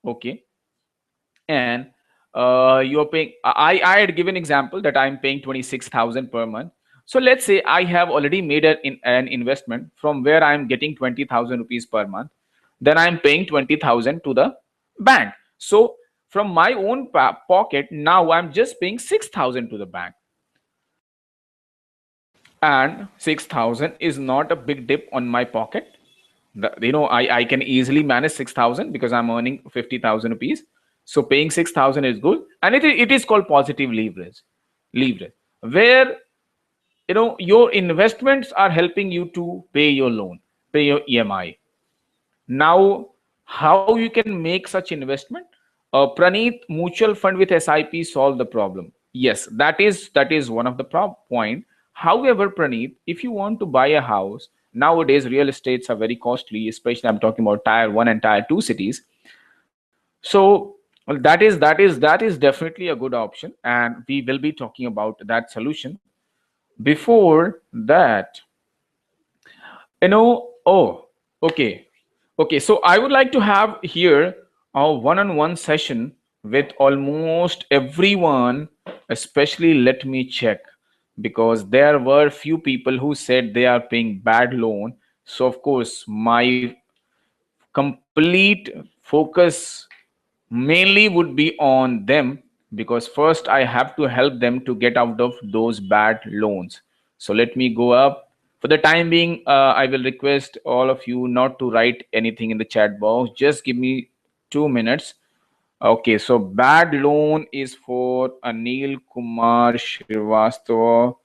okay, and you're paying. I had given example that I'm paying 26,000 per month. So let's say I have already made an investment from where I'm getting 20,000 rupees per month. Then I'm paying 20,000 to the bank. So from my own pocket, now I'm just paying 6,000 to the bank, and 6,000 is not a big dip on my pocket. I can easily manage 6,000 because I'm earning 50,000 rupees. So paying 6,000 is good, and it is called positive leverage, where your investments are helping you to pay your loan, pay your EMI. Now, how you can make such investment? Praneet, mutual fund with SIP solve the problem. Yes, that is one of the point. However, Praneet, if you want to buy a house nowadays, real estates are very costly. Especially, I'm talking about tier one and tier two cities. So well, that is definitely a good option, and we will be talking about that solution. Before that, oh, okay. Okay, so I would like to have here a one-on-one session with almost everyone, especially let me check, because there were few people who said they are paying bad loan. So of course, my complete focus mainly would be on them, because first I have to help them to get out of those bad loans. So let me go up. For the time being, I will request all of you not to write anything in the chat box. Just give me 2 minutes. Okay, so bad loan is for Anil Kumar Srivastava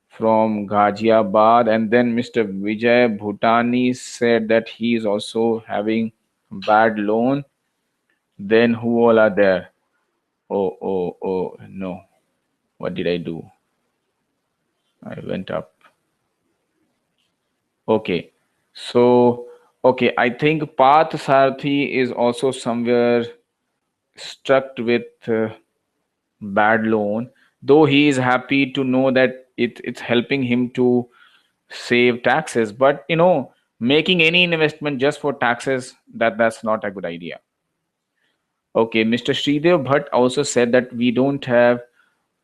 from Ghaziabad, and then Mr. Vijay Bhutani said that he is also having bad loan. Then who all are there? Oh, no. What did I do? I went up. Okay. So, okay, I think Path Sarthi is also somewhere stuck with bad loan, though he is happy to know that it's helping him to save taxes. But, making any investment just for taxes, that's not a good idea. Okay, Mr. Sridev Bhatt also said that we don't have,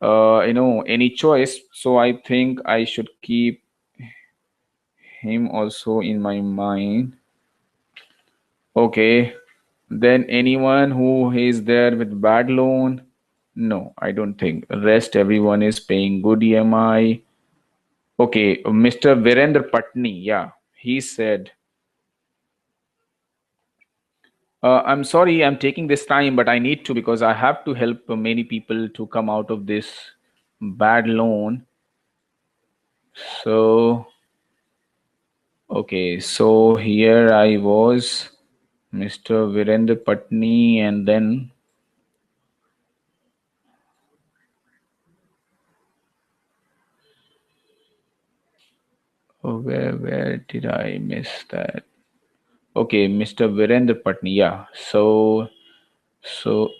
any choice. So I think I should keep him also in my mind. Okay, then anyone who is there with bad loan? No, I don't think. Rest everyone is paying good EMI. Okay, Mr. Virendra Patni, yeah, he said, I'm sorry, I'm taking this time, but I need to, because I have to help many people to come out of this bad loan. So, okay, so here I was, Mr. Virendra Patni, and then where did I miss that? Okay, Mr. Virendra Patni, yeah. So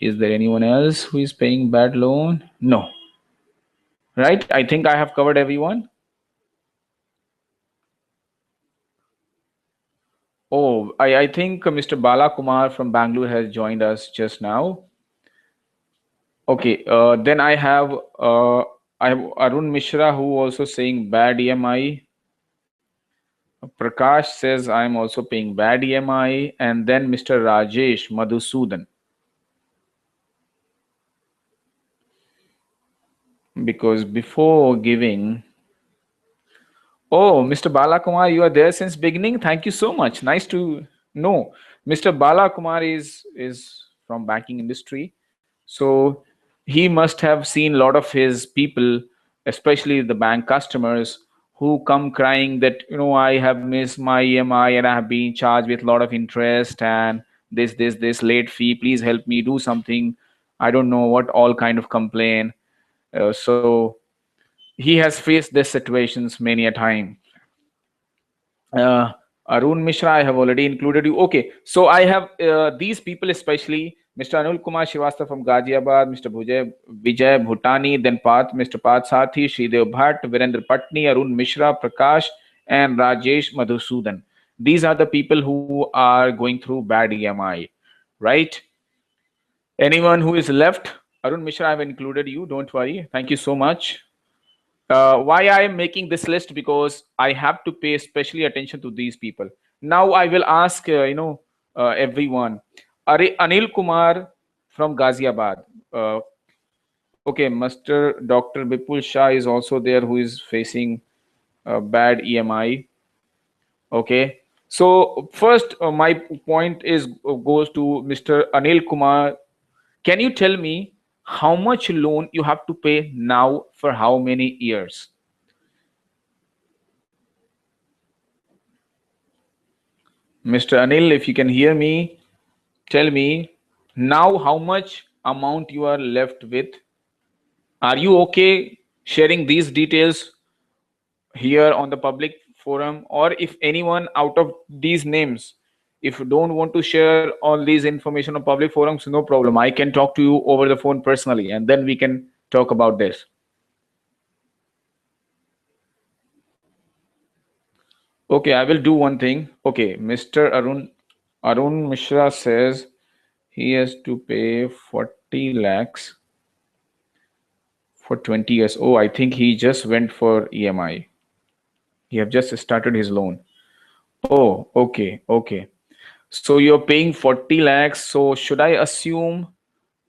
is there anyone else who is paying bad loan? No, right? I think I have covered everyone. Oh, I think Mr. Bala Kumar from Bangalore has joined us just now. Okay, then I have Arun Mishra who also saying bad EMI. Prakash says I am also paying bad EMI, and then Mr. Rajesh Madhusudan, because before giving. Oh, Mr. Balakumar, you are there since beginning. Thank you so much. Nice to know. Mr. Balakumar is from banking industry, so he must have seen a lot of his people, especially the bank customers, who come crying that I have missed my EMI and I have been charged with a lot of interest and this late fee. Please help me do something. I don't know what all kind of complaint. So he has faced these situations many a time. uh, Arun Mishra, I have already included you. Okay, so I have these people, especially Mr. Anul Kumar Srivastava from Ghaziabad, Mr. Vijay Bhutani, then Mr. Path Sathi, Shridev Bhatt, Virendra Patni, Arun Mishra, Prakash, and Rajesh Madhusudan. These are the people who are going through bad EMI, right? Anyone who is left, Arun Mishra, I have included you. Don't worry. Thank you so much. Why I am making this list, because I have to pay especially attention to these people. Now I will ask everyone. Anil Kumar from Ghaziabad. Okay, Mr. Dr. Bipul Shah is also there, who is facing bad EMI. Okay, so first my point is goes to Mr. Anil Kumar. Can you tell me how much loan you have to pay now for how many years? Mr. Anil, if you can hear me, tell me now how much amount you are left with. Are you okay sharing these details here on the public forum? Or if anyone out of these names, if you don't want to share all these information on public forums, no problem. I can talk to you over the phone personally, and then we can talk about this. Okay, I will do one thing. Okay, Mr. Arun Mishra says he has to pay 40 lakhs for 20 years. Oh, I think he just went for EMI. He have just started his loan. Oh, okay, okay. So you're paying 40 lakhs. So should I assume?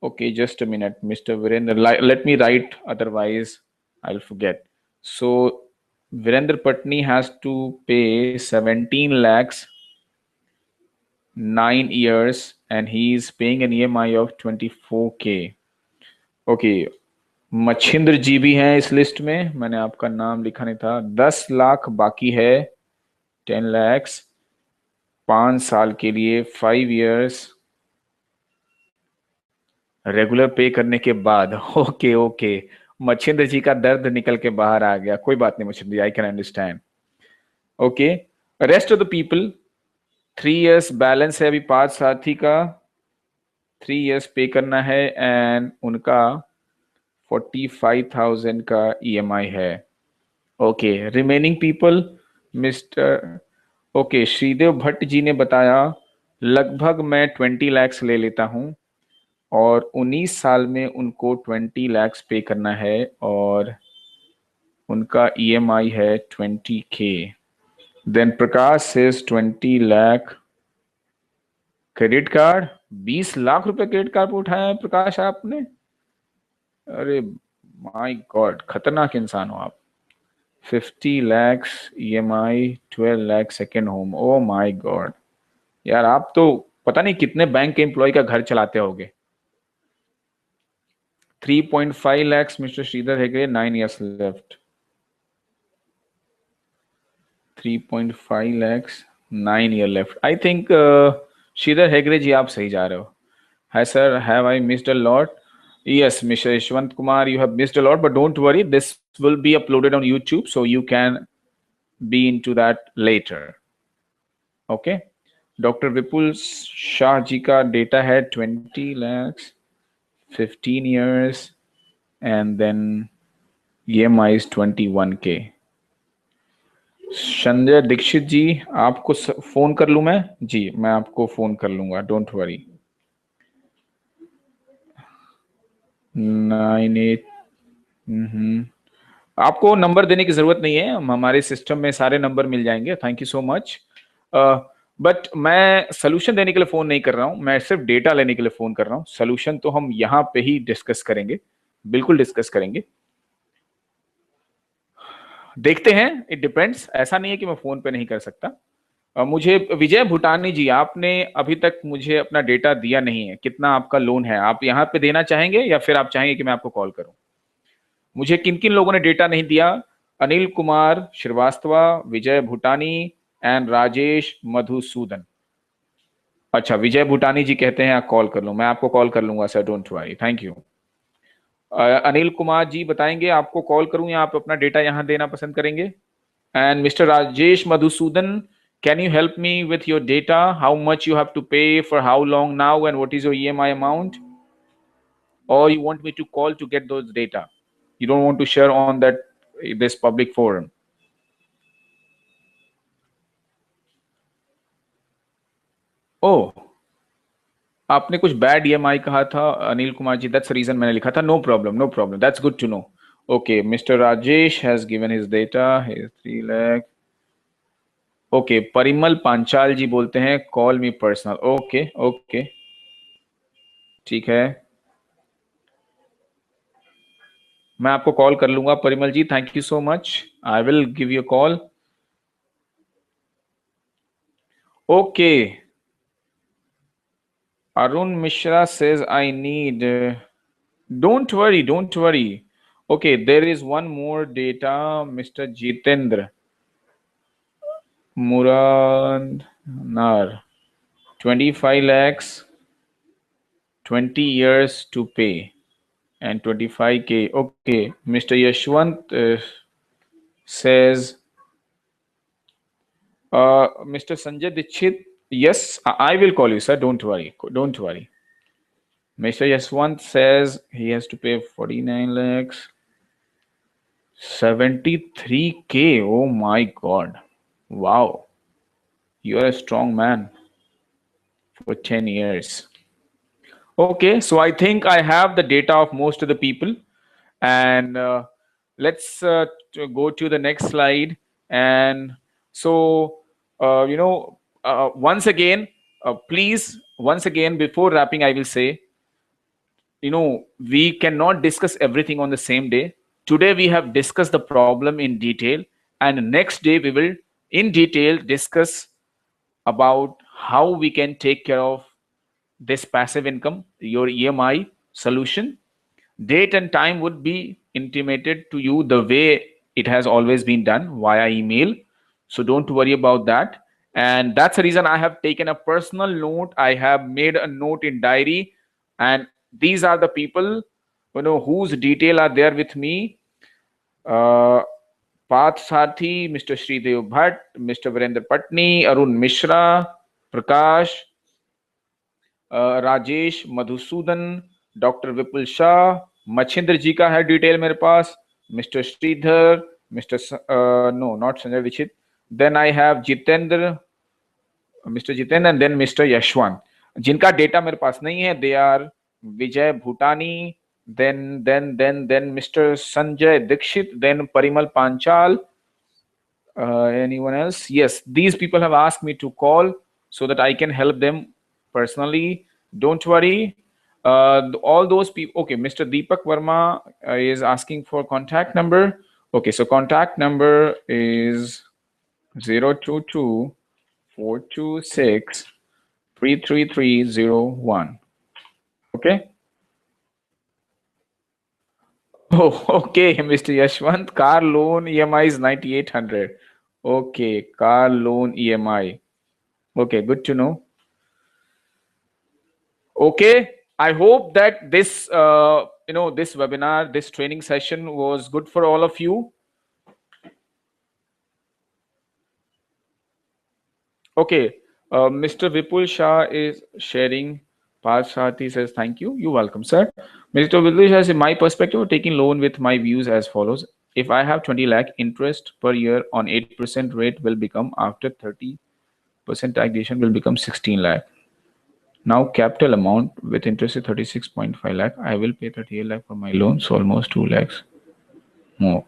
Okay, just a minute, Mr. Virendra. Let me write, otherwise I'll forget. So Virendra Patni has to pay 17 lakhs, 9 years, and he's paying an EMI of 24K. Okay, Machhindra ji भी हैं इस list में, मैंने आपका नाम लिखा नहीं था। 10 लाख बाकी है, 10 lakhs, 5 साल के लिए, 5 years, रेगुलर पे करने के बाद। ओके ओके, मच्छिंद्र जी का दर्द निकल के बाहर आ गया। कोई बात नहीं Machhindra ji, I can understand. Okay, rest of the people 3 years balance है अभी, 5 साथी का 3 years पे करना है, एंड उनका 45,000 का EMI है। Okay, remaining people, mister okay, Shridev Bhatt ji ने बताया लगभग मैं 20 lakhs ले लेता हूं, और 19 साल में उनको 20 lakhs पे करना है, और उनका EMI है 20K। Then Prakash says 20 lakh credit card. 20 lakh रुपए क्रेडिट कार्ड पर उठाया है प्रकाश आपने? अरे माय गॉड, खतरनाक इंसान हो आप। 50 lakhs EMI, 12 lakhs second home. Oh my God, यार आप तो पता नहीं कितने बैंक के एम्प्लॉय का घर चलाते होगे। 3.5 lakhs mister Sridhar Hegde, 9 years left. 3.5 lakhs, 9 year left. I think Shridhar Hegre ji, आप सही जा रहे हो। Hi sir, have I missed a lot? Yes, Mr. Ishwant Kumar, you have missed a lot, but don't worry, this will be uploaded on YouTube, so you can be into that later. Okay. Dr. Vipul Shah ji का data है 20 lakhs, 15 years, and then EMI is 21K. Sanjay Dixit जी, आपको phone कर लूं मैं? जी, मैं आपको phone कर लूंगा, डोंट वरी। 98। आपको नंबर देने की जरूरत नहीं है, हमारे सिस्टम में सारे नंबर मिल जाएंगे। Thank you so much. But मैं सोल्यूशन देने के लिए फोन नहीं कर रहा हूं, मैं सिर्फ डेटा लेने के लिए फोन कर रहा हूं। सोल्यूशन तो हम यहाँ पे ही डिस्कस करेंगे, बिल्कुल डिस्कस करेंगे। देखते हैं, इट डिपेंड्स, ऐसा नहीं है कि मैं फोन पे नहीं कर सकता। मुझे विजय भूटानी जी, आपने अभी तक मुझे अपना डेटा दिया नहीं है, कितना आपका लोन है, आप यहाँ पे देना चाहेंगे या फिर आप चाहेंगे कि मैं आपको कॉल करूं? मुझे किन किन लोगों ने डेटा नहीं दिया? अनिल कुमार श्रीवास्तव, विजय भूटानी एंड राजेश मधुसूदन। अच्छा, विजय भूटानी जी कहते हैं आप कॉल कर लूं, मैं आपको कॉल कर लूंगा sir, don't worry, thank you. Anil Kumar ji बताएंगे आपको कॉल करूं या आप अपना डेटा यहां देना पसंद करेंगे? And Mr. Rajesh Madhusudan, can you help me with your data? How much you have to pay for how long now, and what is your EMI amount? Or you want me to call to get those data? You don't want to share on that this public forum. Oh, आपने कुछ bad EMI कहा था Anil Kumar ji, that's reason मैंने लिखा था। No problem, no problem, that's good to know. Okay, mister Rajesh has given his data, his 3 lakh. Okay, Parimal Panchal ji बोलते हैं call me personal. Okay okay, ठीक है, मैं आपको कॉल कर लूंगा Parimal ji, thank you so much, I will give you call. Okay, Arun Mishra says I need, don't worry, don't worry. Okay, there is one more data, mister Jitendra Muranar, 25 lakhs, 20 years to pay and 25K. Okay, Mr. Yashwant says, Mr. Sanjay Dikshit, yes, I will call you, sir. Don't worry. Don't worry. Mr. Yaswant says he has to pay 49 lakhs, 73K. Oh my God. Wow. You're a strong man for 10 years. Okay, so I think I have the data of most of the people. And let's go to the next slide. And so, once again, please, once again, before wrapping, I will say, we cannot discuss everything on the same day. Today, we have discussed the problem in detail. And next day, we will, in detail, discuss about how we can take care of this passive income, your EMI solution. Date and time would be intimated to you the way it has always been done, via email. So don't worry about that. And that's the reason I have taken a personal note. I have made a note in diary, and these are the people whose detail are there with me. Path Sathi, Mr. Shridev Bhatt, Mr. Virendra Patni, Arun Mishra, Prakash, Rajesh Madhusudan, doctor Vipul Shah, Machhindra ji का है detail मेरे पास, mister Shridhar, mister no not Sanjay Dikshit, then I have Jitendra, mister Jitendra, and then mister Yashwant. जिनका data मेरे पास नहीं है, they are Vijay Bhutani, then Mr. Sanjay Dikshit, then Parimal Panchal. Anyone else? Yes, these people have asked me to call so that I can help them personally. Don't worry. All those people. Okay, Mr. Deepak Verma is asking for contact number. Okay, so contact number is 022 426 33301. Okay. Oh, okay, Mr. Yashwant. Car loan EMI is 9,800. Okay, car loan EMI. Okay, good to know. Okay, I hope that this, this webinar, this training session was good for all of you. Okay, Mr. Vipul Shah is sharing. Parshati says, thank you. You're welcome, sir. Mr. Vipul Shah says, in my perspective, taking loan with my views as follows. If I have 20 lakh, interest per year on 8% rate will become, after 30% taxation, will become 16 lakh. Now capital amount with interest is 36.5 lakh. I will pay 38 lakh for my loan, so almost 2 lakhs more.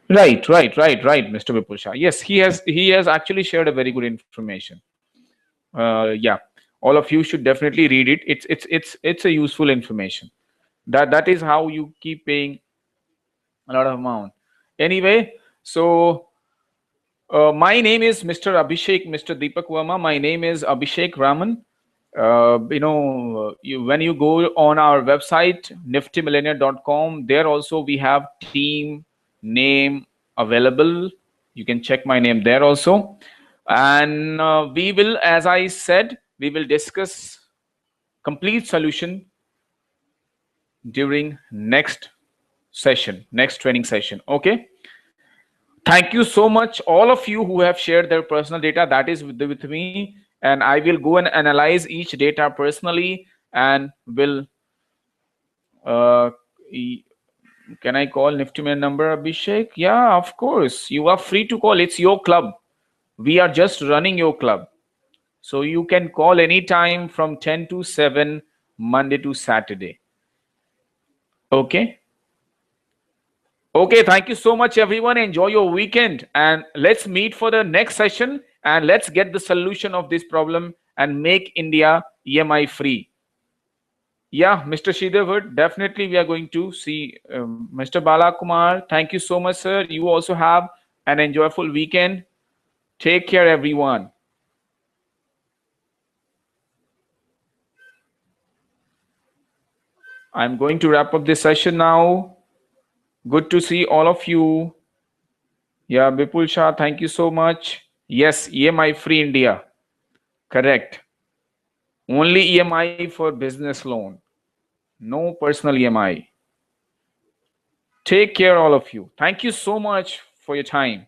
Right, Mr. Vipul Shah. Yes, he has actually shared a very good information. Yeah, all of you should definitely read it. It's a useful information. That is how you keep paying a lot of amount. Anyway, so my name is Mr. Abhishek, Mr. Deepak Verma. My name is Abhishek Raman. When you go on our website, niftymillionaire.com, there also we have team name available. You can check my name there also. And we will, as I said, we will discuss complete solution during next session, next training session. Okay. Thank you so much, all of you who have shared their personal data. That is with me, and I will go and analyze each data personally, and will uh, e- can I call Nifty Man number, Abhishek? Yeah, of course. You are free to call. It's your club. We are just running your club. So you can call anytime from 10 to 7, Monday to Saturday. Okay. Okay, thank you so much, everyone. Enjoy your weekend, and let's meet for the next session, and let's get the solution of this problem and make India EMI free. Yeah, Mr. Sridhar, definitely we are going to see Mr. Balakumar. Thank you so much, sir. You also have an enjoyable weekend. Take care, everyone. I'm going to wrap up this session now. Good to see all of you. Yeah, Bipul Shah, thank you so much. Yes, EMI free India. Correct. Only EMI for business loan. No personal EMI. Take care, all of you. Thank you so much for your time.